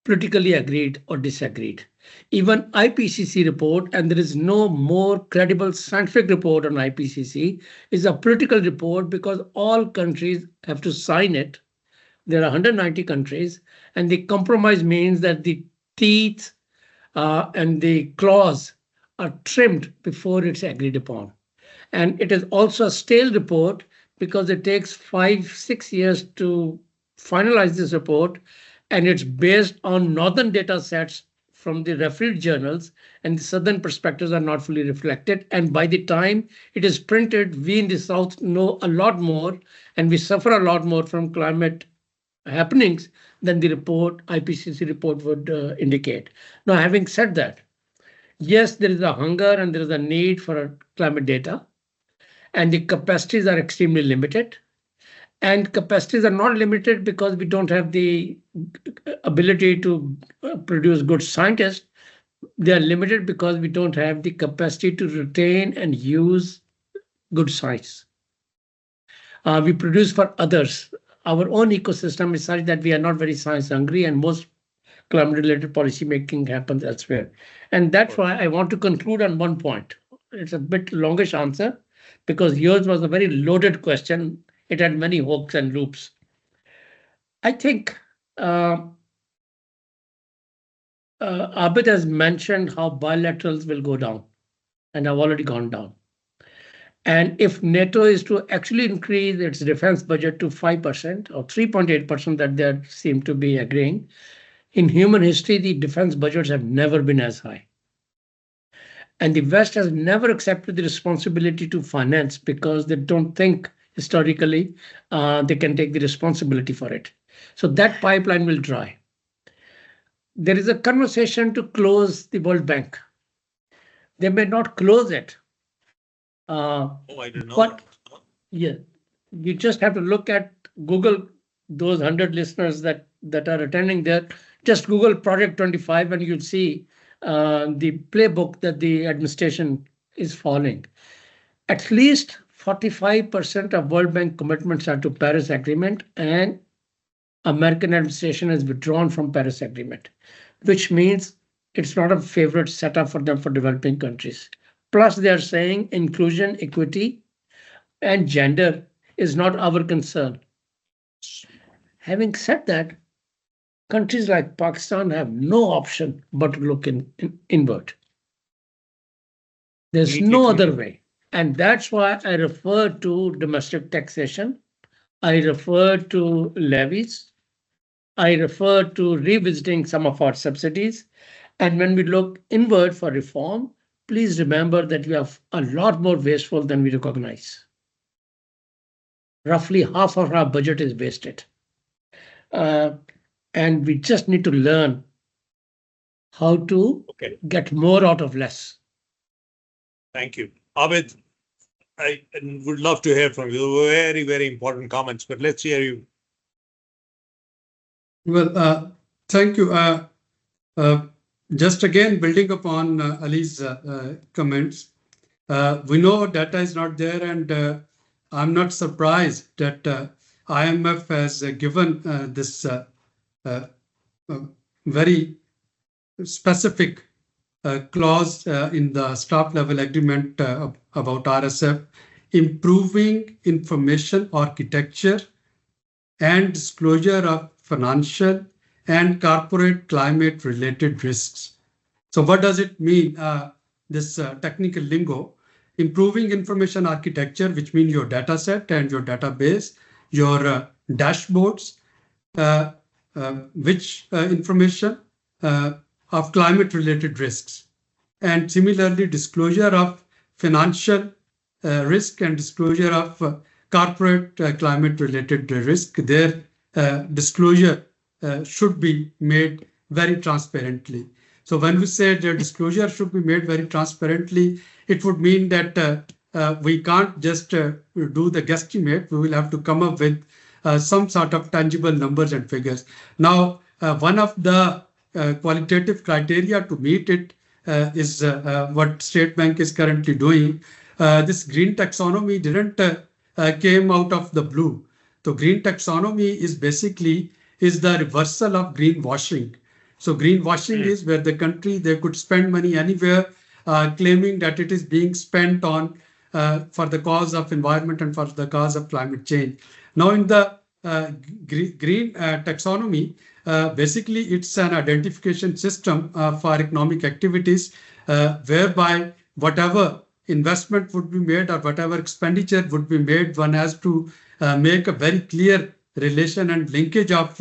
politically agreed or disagreed. Even IPCC report, and there is no more credible scientific report on IPCC, is a political report because all countries have to sign it. There are 190 countries, and the compromise means that the teeth and the claws are trimmed before it's agreed upon. And it is also a stale report because it takes 5-6 years to finalize this report, and it's based on northern data sets from the refereed journals, and the southern perspectives are not fully reflected. And by the time it is printed, we in the South know a lot more, and we suffer a lot more from climate happenings than the IPCC report would indicate. Now, having said that, Yes, there is a hunger and there is a need for climate data, and the capacities are extremely limited. And capacities are not limited because we don't have the ability to produce good scientists. They are limited because we don't have the capacity to retain and use good science. We produce for others. Our own ecosystem is such that we are not very science hungry, and most climate related policy making happens elsewhere. And that's why I want to conclude on one point. It's a bit longish answer because yours was a very loaded question. It had many hooks and loops. I think Abid has mentioned how bilaterals will go down and have already gone down. And if NATO is to actually increase its defense budget to 5% or 3.8% that they seem to be agreeing, in human history, the defense budgets have never been as high. And the West has never accepted the responsibility to finance because they don't think historically they can take the responsibility for it. So that pipeline will dry. There is a conversation to close the World Bank. They may not close it. I don't know. But yeah, you just have to look at Google, those 100 listeners that are attending there. Just Google Project 25 and you'll see the playbook that the administration is following. At least 45% of World Bank commitments are to Paris Agreement, and American administration has withdrawn from Paris Agreement, which means it's not a favorite setup for them for developing countries. Plus, they are saying inclusion, equity, and gender is not our concern. Having said that, countries like Pakistan have no option but to look inward. There's no other way. And that's why I refer to domestic taxation. I refer to levies. I refer to revisiting some of our subsidies. And when we look inward for reform, please remember that we are a lot more wasteful than we recognize. Roughly half of our budget is wasted. And we just need to learn how to get more out of less. Thank you. Abid, I would love to hear from you. Very, very important comments, but let's hear you. Well, thank you. Just again, building upon Ali's comments, we know data is not there, and I'm not surprised that IMF has given this very specific clause in the staff level agreement about RSF, improving information architecture and disclosure of financial and corporate climate related risks. So what does it mean? This technical lingo, improving information architecture, which means your data set and your database, your dashboards, which information of climate related risks, and similarly disclosure of financial risk and disclosure of corporate climate related risk. Their disclosure should be made very transparently. So when we say their disclosure should be made very transparently, it would mean that we can't just do the guesstimate. We will have to come up with some sort of tangible numbers and figures. Now, one of the qualitative criteria to meet it is what State Bank is currently doing. This green taxonomy didn't came out of the blue. So green taxonomy is basically the reversal of greenwashing. So greenwashing is where the country, they could spend money anywhere, claiming that it is being spent on for the cause of environment and for the cause of climate change. Now in the green taxonomy, basically it's an identification system for economic activities whereby whatever investment would be made or whatever expenditure would be made, one has to make a very clear relation and linkage of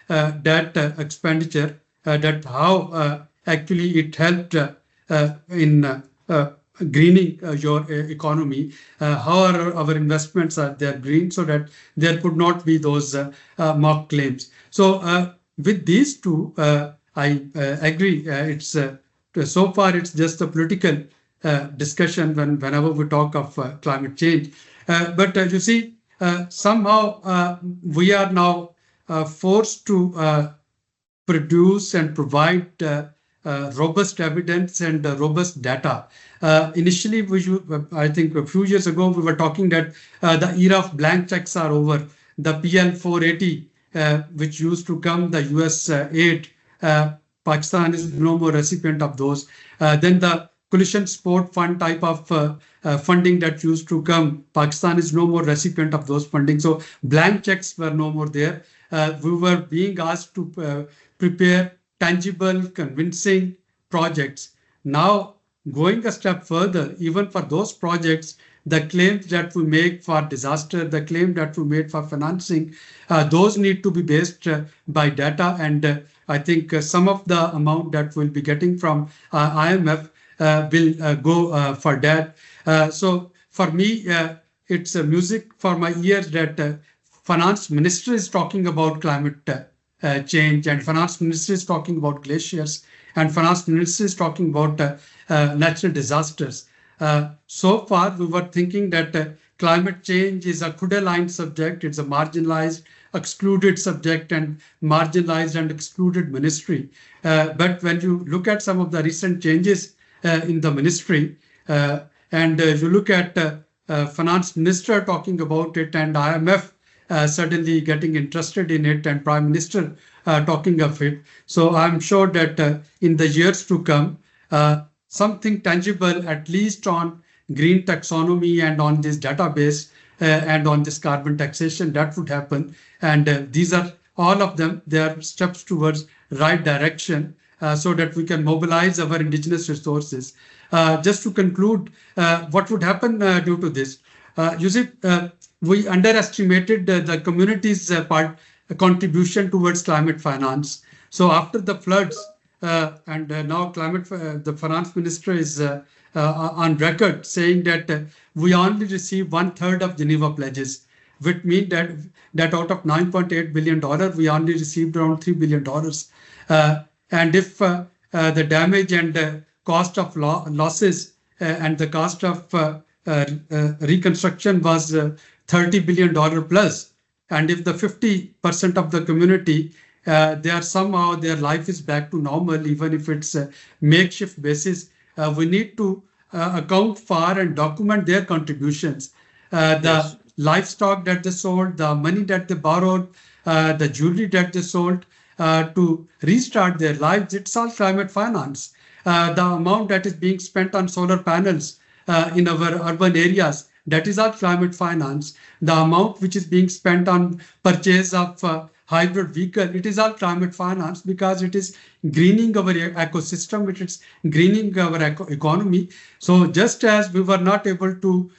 that expenditure, that how actually it helped in greening your economy, how our investments are there green, so that there could not be those mock claims. So with these two, I agree. It's so far it's just a political discussion whenever we talk of climate change. But you see, somehow we are now forced to produce and provide robust evidence and robust data. Initially, I think a few years ago, we were talking that the era of blank checks are over. The PL 480, which used to come, the US aid, Pakistan is no more recipient of those. Then the collision support fund type of funding that used to come, Pakistan is no more recipient of those funding. So blank checks were no more there. We were being asked to prepare tangible, convincing projects. Now, going a step further, even for those projects, the claims that we make for disaster, the claim that we made for financing, those need to be based by data. And I think some of the amount that we'll be getting from IMF will go for that. So for me, it's music for my ears that finance minister is talking about climate change, and finance minister is talking about glaciers, and finance minister is talking about natural disasters. So far, we were thinking that climate change is a could-aligned subject. It's a marginalized, excluded subject, and marginalized and excluded ministry. But when you look at some of the recent changes in the ministry, and you look at finance minister talking about it, and IMF suddenly getting interested in it, and Prime Minister talking of it. So I'm sure that in the years to come, something tangible, at least on green taxonomy and on this database and on this carbon taxation, that would happen. And these are all of them, they are steps towards right direction so that we can mobilize our indigenous resources. Just to conclude, what would happen due to this? You see, we underestimated the community's contribution towards climate finance. So after the floods, and now the finance minister is on record saying that we only received 1/3 of Geneva pledges, which means that out of $9.8 billion, we only received around $3 billion. And if the damage and cost of losses and the cost of reconstruction was $30 billion plus, and if the 50% of the community, their life is back to normal, even if it's a makeshift basis, we need to account for and document their contributions. The livestock that they sold, the money that they borrowed, the jewelry that they sold to restart their lives, it's all climate finance. The amount that is being spent on solar panels in our urban areas, that is our climate finance. The amount which is being spent on purchase of hybrid vehicle, it is our climate finance, because it is greening our ecosystem, it is greening our economy. So just as we were not able to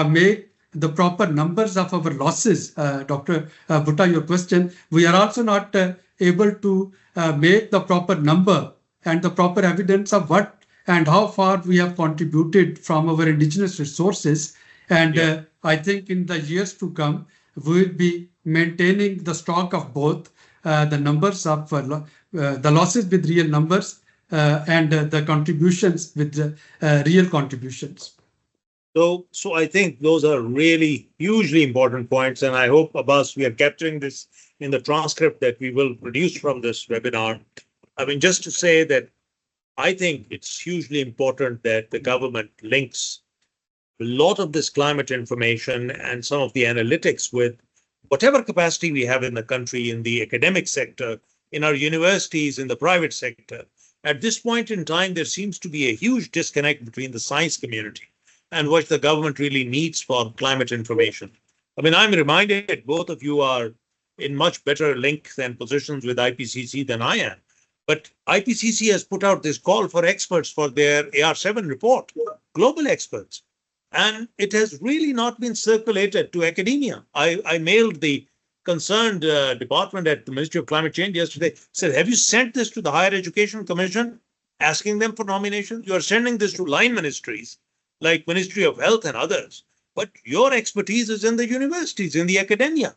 make the proper numbers of our losses, Dr. Bhutta, your question, we are also not able to make the proper number and the proper evidence of what and how far we have contributed from our indigenous resources. And I think in the years to come, we will be maintaining the stock of both the numbers of the losses with real numbers and the contributions with real contributions. So I think those are really hugely important points. And I hope, Abbas, we are capturing this in the transcript that we will produce from this webinar. I mean, just to say that I think it's hugely important that the government links a lot of this climate information and some of the analytics with whatever capacity we have in the country, in the academic sector, in our universities, in the private sector. At this point in time, there seems to be a huge disconnect between the science community and what the government really needs for climate information. I mean, I'm reminded both of you are in much better link and positions with IPCC than I am. But IPCC has put out this call for experts for their AR7 report, global experts. And it has really not been circulated to academia. I mailed the concerned department at the Ministry of Climate Change yesterday, said, have you sent this to the Higher Education Commission, asking them for nominations? You are sending this to line ministries, like Ministry of Health and others. But your expertise is in the universities, in the academia.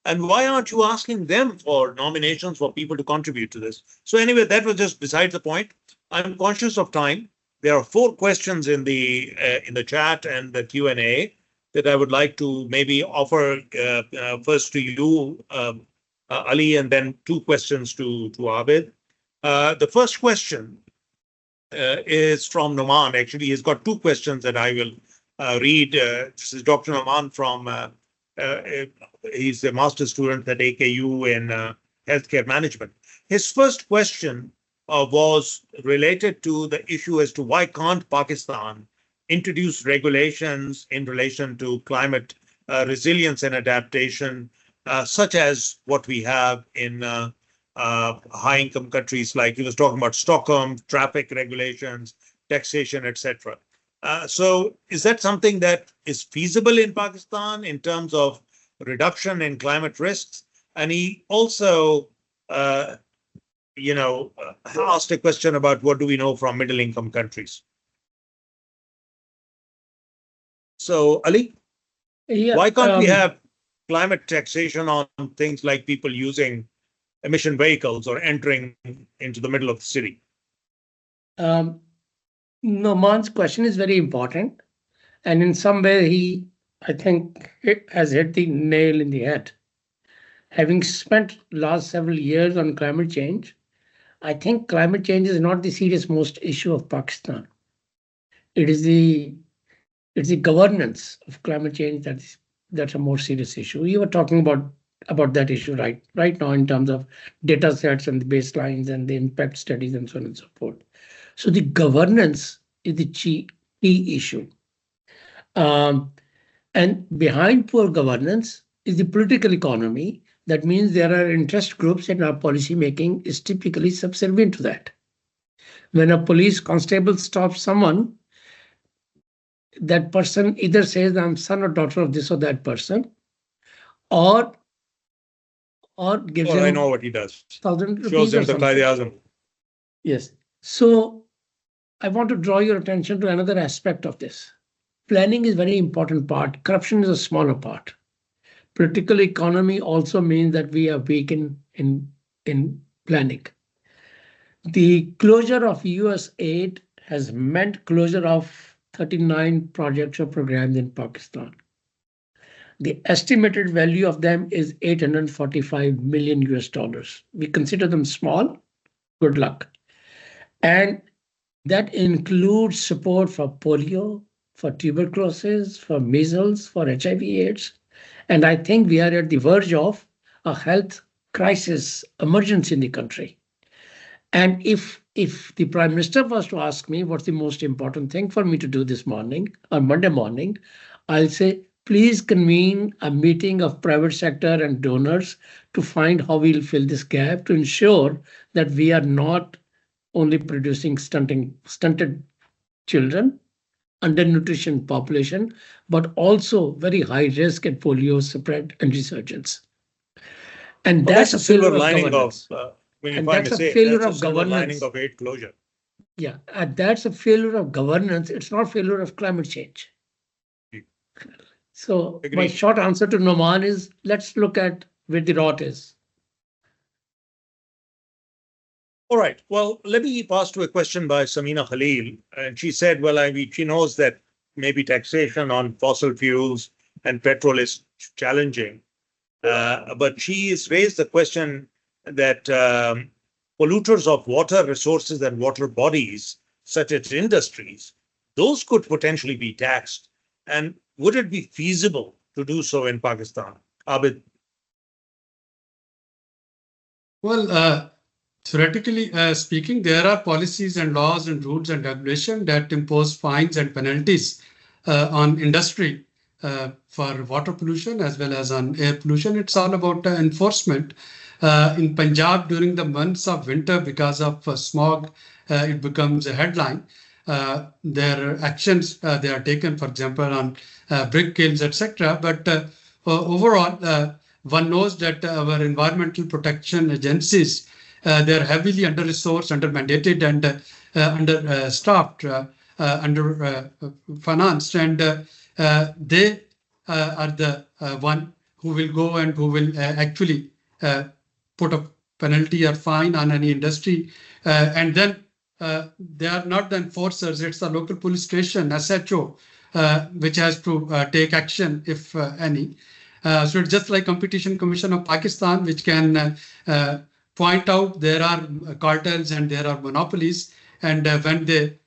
And why aren't you asking them for nominations for people to contribute to this? So anyway, that was just beside the point. I'm conscious of time. There are 4 questions in the chat and the Q&A that I would like to maybe offer first to you, Ali, and then 2 questions to Abid. The first question is from Noman. Actually, he's got 2 questions that I will read. This is Dr. Noman from, he's a master's student at AKU in healthcare management. His first question was related to the issue as to why can't Pakistan introduce regulations in relation to climate resilience and adaptation, such as what we have in high-income countries, like he was talking about Stockholm, traffic regulations, taxation, etc. So is that something that is feasible in Pakistan in terms of reduction in climate risks? And he also, asked a question about what do we know from middle-income countries. So, Ali, why can't we have climate taxation on things like people using emission vehicles or entering into the middle of the city? Noman's question is very important. And in some way, I think, has hit the nail in the head. Having spent last several years on climate change, I think climate change is not the serious most issue of Pakistan. It's the governance of climate change that's a more serious issue. You were talking about that issue right now in terms of data sets and the baselines and the impact studies and so on and so forth. So the governance is the key issue. And behind poor governance is the political economy. That means there are interest groups and our policy making is typically subservient to that. When a police constable stops someone, that person either says, I'm son or daughter of this or that person, or gives him, I know what he does. 1,000 rupees. Shows him the Qaid-e-Azam. Yes. So I want to draw your attention to another aspect of this. Planning is a very important part. Corruption is a smaller part. Political economy also means that we are weak in planning. The closure of US aid has meant closure of 39 projects or programs in Pakistan. The estimated value of them is $845 million US. We consider them small. Good luck. And that includes support for polio, for tuberculosis, for measles, for HIV/AIDS. And I think we are at the verge of a health crisis emergence in the country. And if the Prime Minister was to ask me what's the most important thing for me to do this morning or Monday morning, I'll say, please convene a meeting of private sector and donors to find how we'll fill this gap to ensure that we are not only producing stunted children, undernutrition population, but also very high risk at polio spread and resurgence. And well, that's a silver failure lining of governance. And that's a failure of governance. Lining of aid closure. Yeah, and that's a failure of governance. It's not failure of climate change. So Agreed. My short answer to Noman is, let's look at where the rot is. All right. Well, let me pass to a question by Samina Khalil. And she said, well, she knows that maybe taxation on fossil fuels and petrol is challenging. But she has raised the question that polluters of water resources and water bodies, such as industries, those could potentially be taxed. And would it be feasible to do so in Pakistan? Abid? Well, theoretically speaking, there are policies and laws and rules and regulation that impose fines and penalties on industry for water pollution as well as on air pollution. It's all about enforcement. In Punjab, during the months of winter, because of smog, it becomes a headline. Their actions they are taken, for example, on brick kilns, etc. But overall, one knows that our environmental protection agencies, they're heavily under-resourced, under-mandated, and under-staffed, under-financed, and they are the one who will go and who will actually put a penalty or fine on any industry, and then they are not the enforcers. It's the local police station, SHO, which has to take action, if any. So it's just like Competition Commission of Pakistan, which can point out there are cartels and there are monopolies, and when they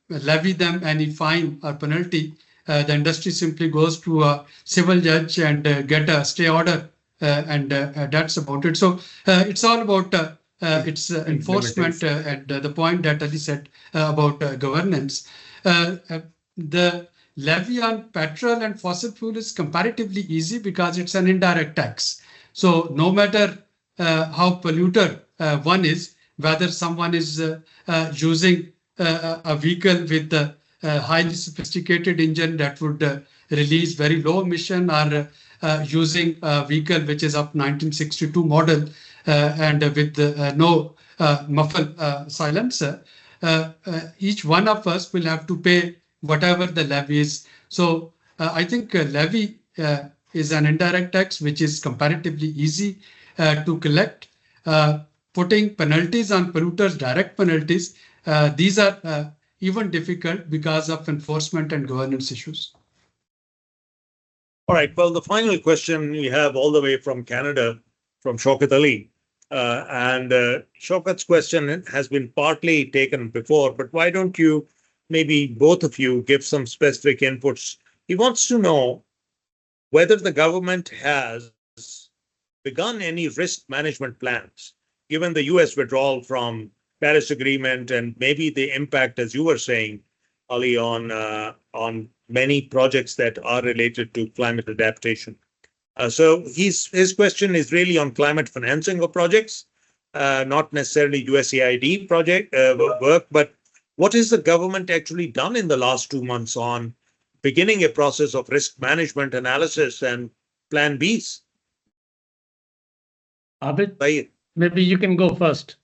levy them any fine or penalty, the industry simply goes to a civil judge and get a stay order, and that's about it. So it's all about its enforcement and the point that Ali said about governance. The levy on petrol and fossil fuel is comparatively easy because it's an indirect tax. So no matter how polluter one is, whether someone is using a vehicle with a highly sophisticated engine that would release very low emission, or using a vehicle which is of 1962 model and with no muffle silencer, each one of us will have to pay whatever the levy is. So I think levy is an indirect tax which is comparatively easy to collect. Putting penalties on polluters, direct penalties, these are even difficult because of enforcement and governance issues. All right. Well, the final question we have all the way from Canada, from Shaukat Ali. And Shaukat's question has been partly taken before, but why don't you, maybe both of you, give some specific inputs? He wants to know whether the government has begun any risk management plans, given the US withdrawal from Paris Agreement and maybe the impact, as you were saying, Ali, on many projects that are related to climate adaptation. So his question is really on climate financing of projects, not necessarily USAID project work, but what has the government actually done in the last 2 months on beginning a process of risk management analysis and plan Bs? Abid, maybe you can go first.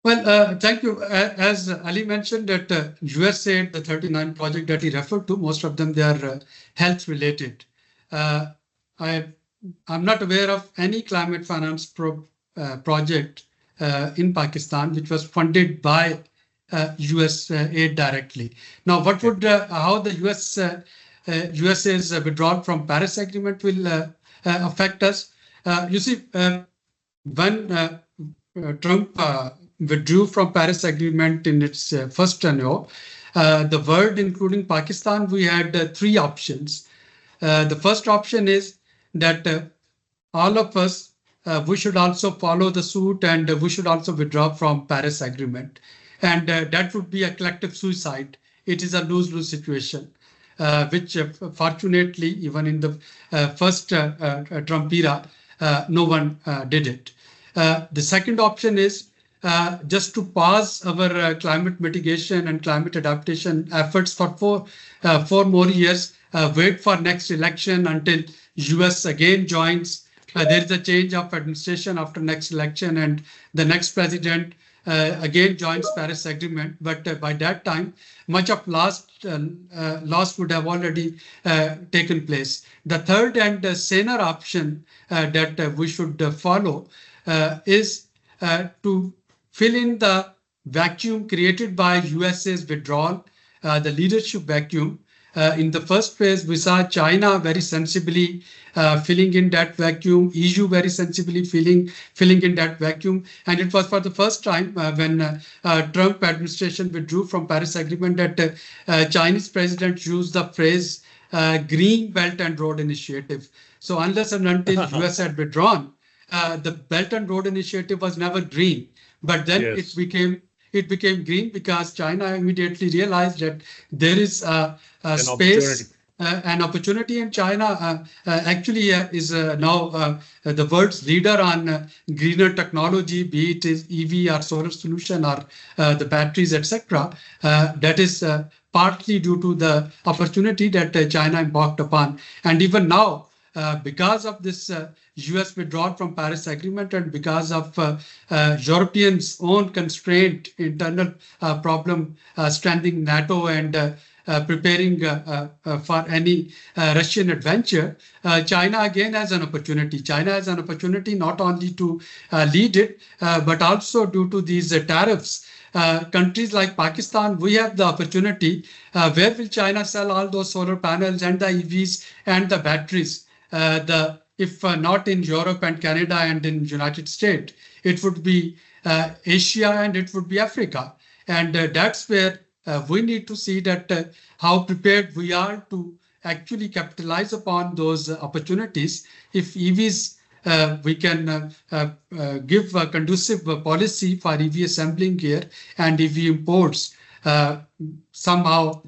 Well, thank you. As Ali mentioned, that USAID, the 39 project that he referred to, most of them, they are health related. I'm not aware of any climate finance project in Pakistan which was funded by US aid directly. Now, what would how the USA's withdrawal from Paris Agreement will affect us? You see, when Trump withdrew from Paris Agreement in its first tenure, the world, including Pakistan, we had 3 options. The first option is that all of us, we should also follow the suit and we should also withdraw from Paris Agreement. And that would be a collective suicide. It is a lose-lose situation, which fortunately, even in the first Trump era, no one did it. The second option is just to pause our climate mitigation and climate adaptation efforts for 4 more years, wait for next election until US again joins. There is a change of administration after next election and the next president again joins Paris Agreement. But by that time, much of loss would have already taken place. The third and saner option that we should follow is to fill in the vacuum created by USA's withdrawal, the leadership vacuum. In the first phase, we saw China very sensibly filling in that vacuum, EU very sensibly filling in that vacuum. And it was for the first time when Trump administration withdrew from Paris Agreement that Chinese president used the phrase Green Belt and Road Initiative. So unless and until US had withdrawn, the Belt and Road Initiative was never green. But then it became green because China immediately realized that there is a space, an opportunity in China. Actually is now the world's leader on greener technology, be it is EV or solar solution or the batteries, etc. That is partly due to the opportunity that China embarked upon. And even now, because of this US withdrawal from Paris Agreement and because of Europeans' own constraint, internal problem, strengthening NATO and preparing for any Russian adventure, China again has an opportunity. China has an opportunity not only to lead it, but also due to these tariffs countries like Pakistan, we have the opportunity. Where will China sell all those solar panels and the EVs and the batteries? If not in Europe and Canada and in United States, it would be Asia and it would be Africa. And that's where we need to see that how prepared we are to actually capitalize upon those opportunities. If EVs, we can give a conducive policy for EV assembling here and EV imports, somehow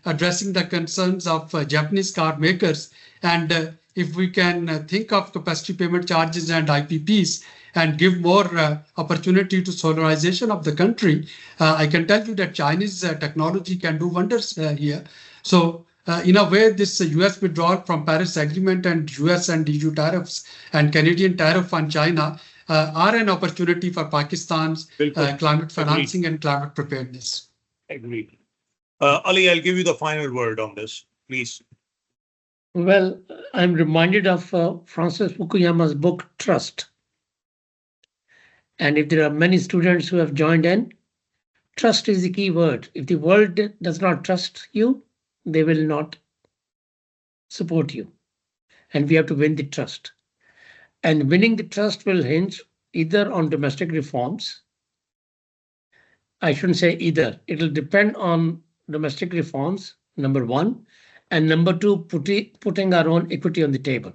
addressing the concerns of Japanese car makers. And if we can think of capacity payment charges and IPPs and give more opportunity to solarization of the country, I can tell you that Chinese technology can do wonders here. So in a way, this US withdrawal from Paris Agreement and US and EU tariffs and Canadian tariff on China are an opportunity for Pakistan's climate financing and climate preparedness. Agreed. Ali, I'll give you the final word on this, please. Well, I'm reminded of Francis Fukuyama's book, Trust. And if there are many students who have joined in, trust is the key word. If the world does not trust you, they will not support you. And we have to win the trust. And winning the trust will hinge either on domestic reforms. I shouldn't say either. It'll depend on domestic reforms, number one. And number two, putting our own equity on the table.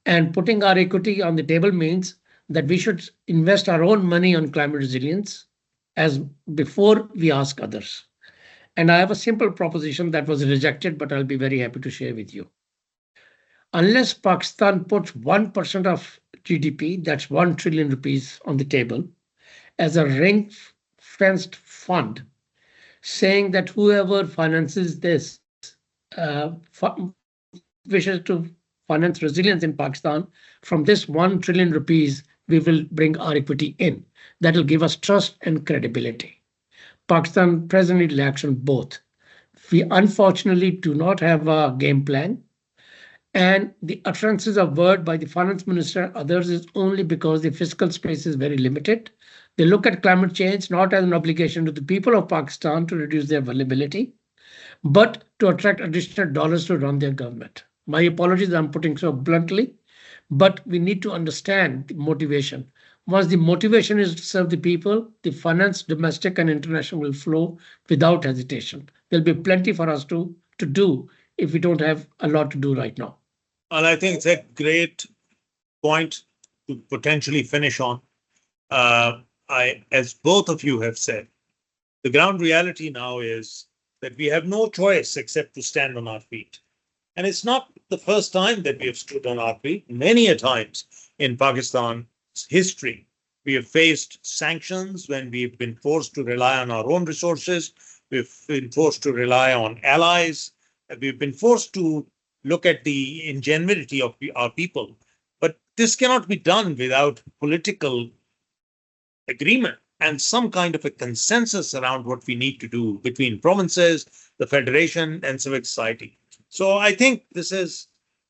And putting our equity on the table means that we should invest our own money on climate resilience as before we ask others. And I have a simple proposition that was rejected, but I'll be very happy to share with you. Unless Pakistan puts 1% of GDP, that's 1 trillion rupees on the table, as a ring-fenced fund, saying that whoever finances this wishes to finance resilience in Pakistan, from this 1 trillion rupees, we will bring our equity in. That will give us trust and credibility. Pakistan presently lacks on both. We unfortunately do not have a game plan. And the utterances of word by the finance minister and others is only because the fiscal space is very limited. They look at climate change not as an obligation to the people of Pakistan to reduce their vulnerability, but to attract additional dollars to run their government. My apologies, I'm putting so bluntly, but we need to understand the motivation. Once the motivation is to serve the people, the finance, domestic and international, will flow without hesitation. There'll be plenty for us to do if we don't have a lot to do right now. And I think it's a great point to potentially finish on. As both of you have said, the ground reality now is that we have no choice except to stand on our feet. And it's not the first time that we have stood on our feet. Many a times in Pakistan's history, we have faced sanctions when we've been forced to rely on our own resources. We've been forced to rely on allies. We've been forced to look at the ingenuity of our people. But this cannot be done without political agreement and some kind of a consensus around what we need to do between provinces, the federation, and civil society. So I think this is,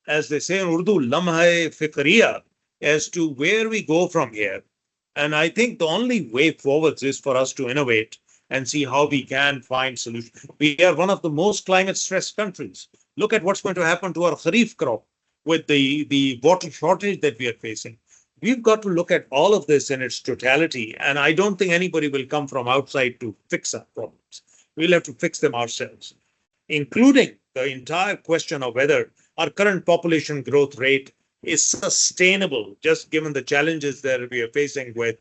as they say in Urdu, lamha fikriya, as to where we go from here. And I think the only way forwards is for us to innovate and see how we can find solutions. We are one of the most climate stressed countries. Look at what's going to happen to our kharif crop with the water shortage that we are facing. We've got to look at all of this in its totality. And I don't think anybody will come from outside to fix our problems. We'll have to fix them ourselves, including the entire question of whether our current population growth rate is sustainable, just given the challenges that we are facing with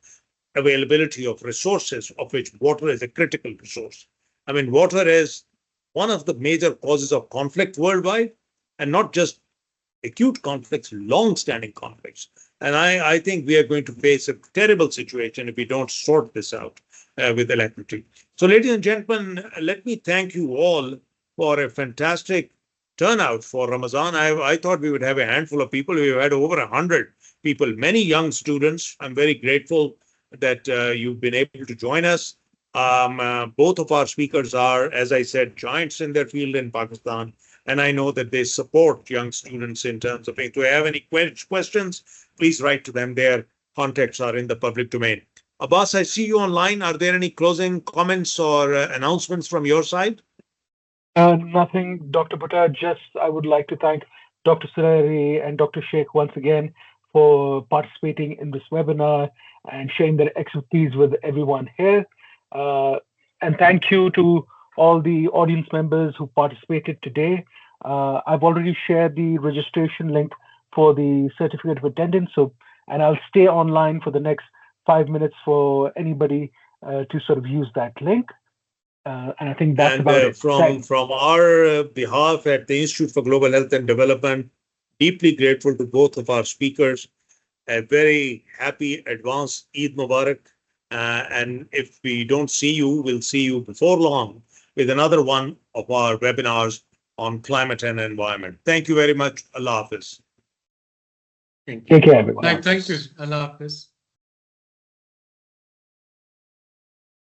availability of resources, of which water is a critical resource. I mean, water is one of the major causes of conflict worldwide, and not just acute conflicts, long-standing conflicts. And I think we are going to face a terrible situation if we don't sort this out with electricity. So, ladies and gentlemen, let me thank you all for a fantastic turnout for Ramadan. I thought we would have a handful of people. We've had over 100 people, many young students. I'm very grateful that you've been able to join us. Both of our speakers are, as I said, giants in their field in Pakistan. And I know that they support young students in terms of, if you have any questions, please write to them. Their contacts are in the public domain. Abbas, I see you online. Are there any closing comments or announcements from your side? Nothing, Dr. Butta. Just I would like to thank Dr. Surari and Dr. Sheikh once again for participating in this webinar and sharing their expertise with everyone here. And thank you to all the audience members who participated today. I've already shared the registration link for the certificate of attendance. And I'll stay online for the next 5 minutes for anybody to sort of use that link. And I think that's about it. From our behalf at the Institute for Global Health and Development, deeply grateful to both of our speakers. A very happy advanced Eid Mubarak. And if we don't see you, we'll see you before long with another one of our webinars on climate and environment. Thank you very much. Allah Hafiz. Thank you. Take care, everyone. Thank you. Allah Hafiz.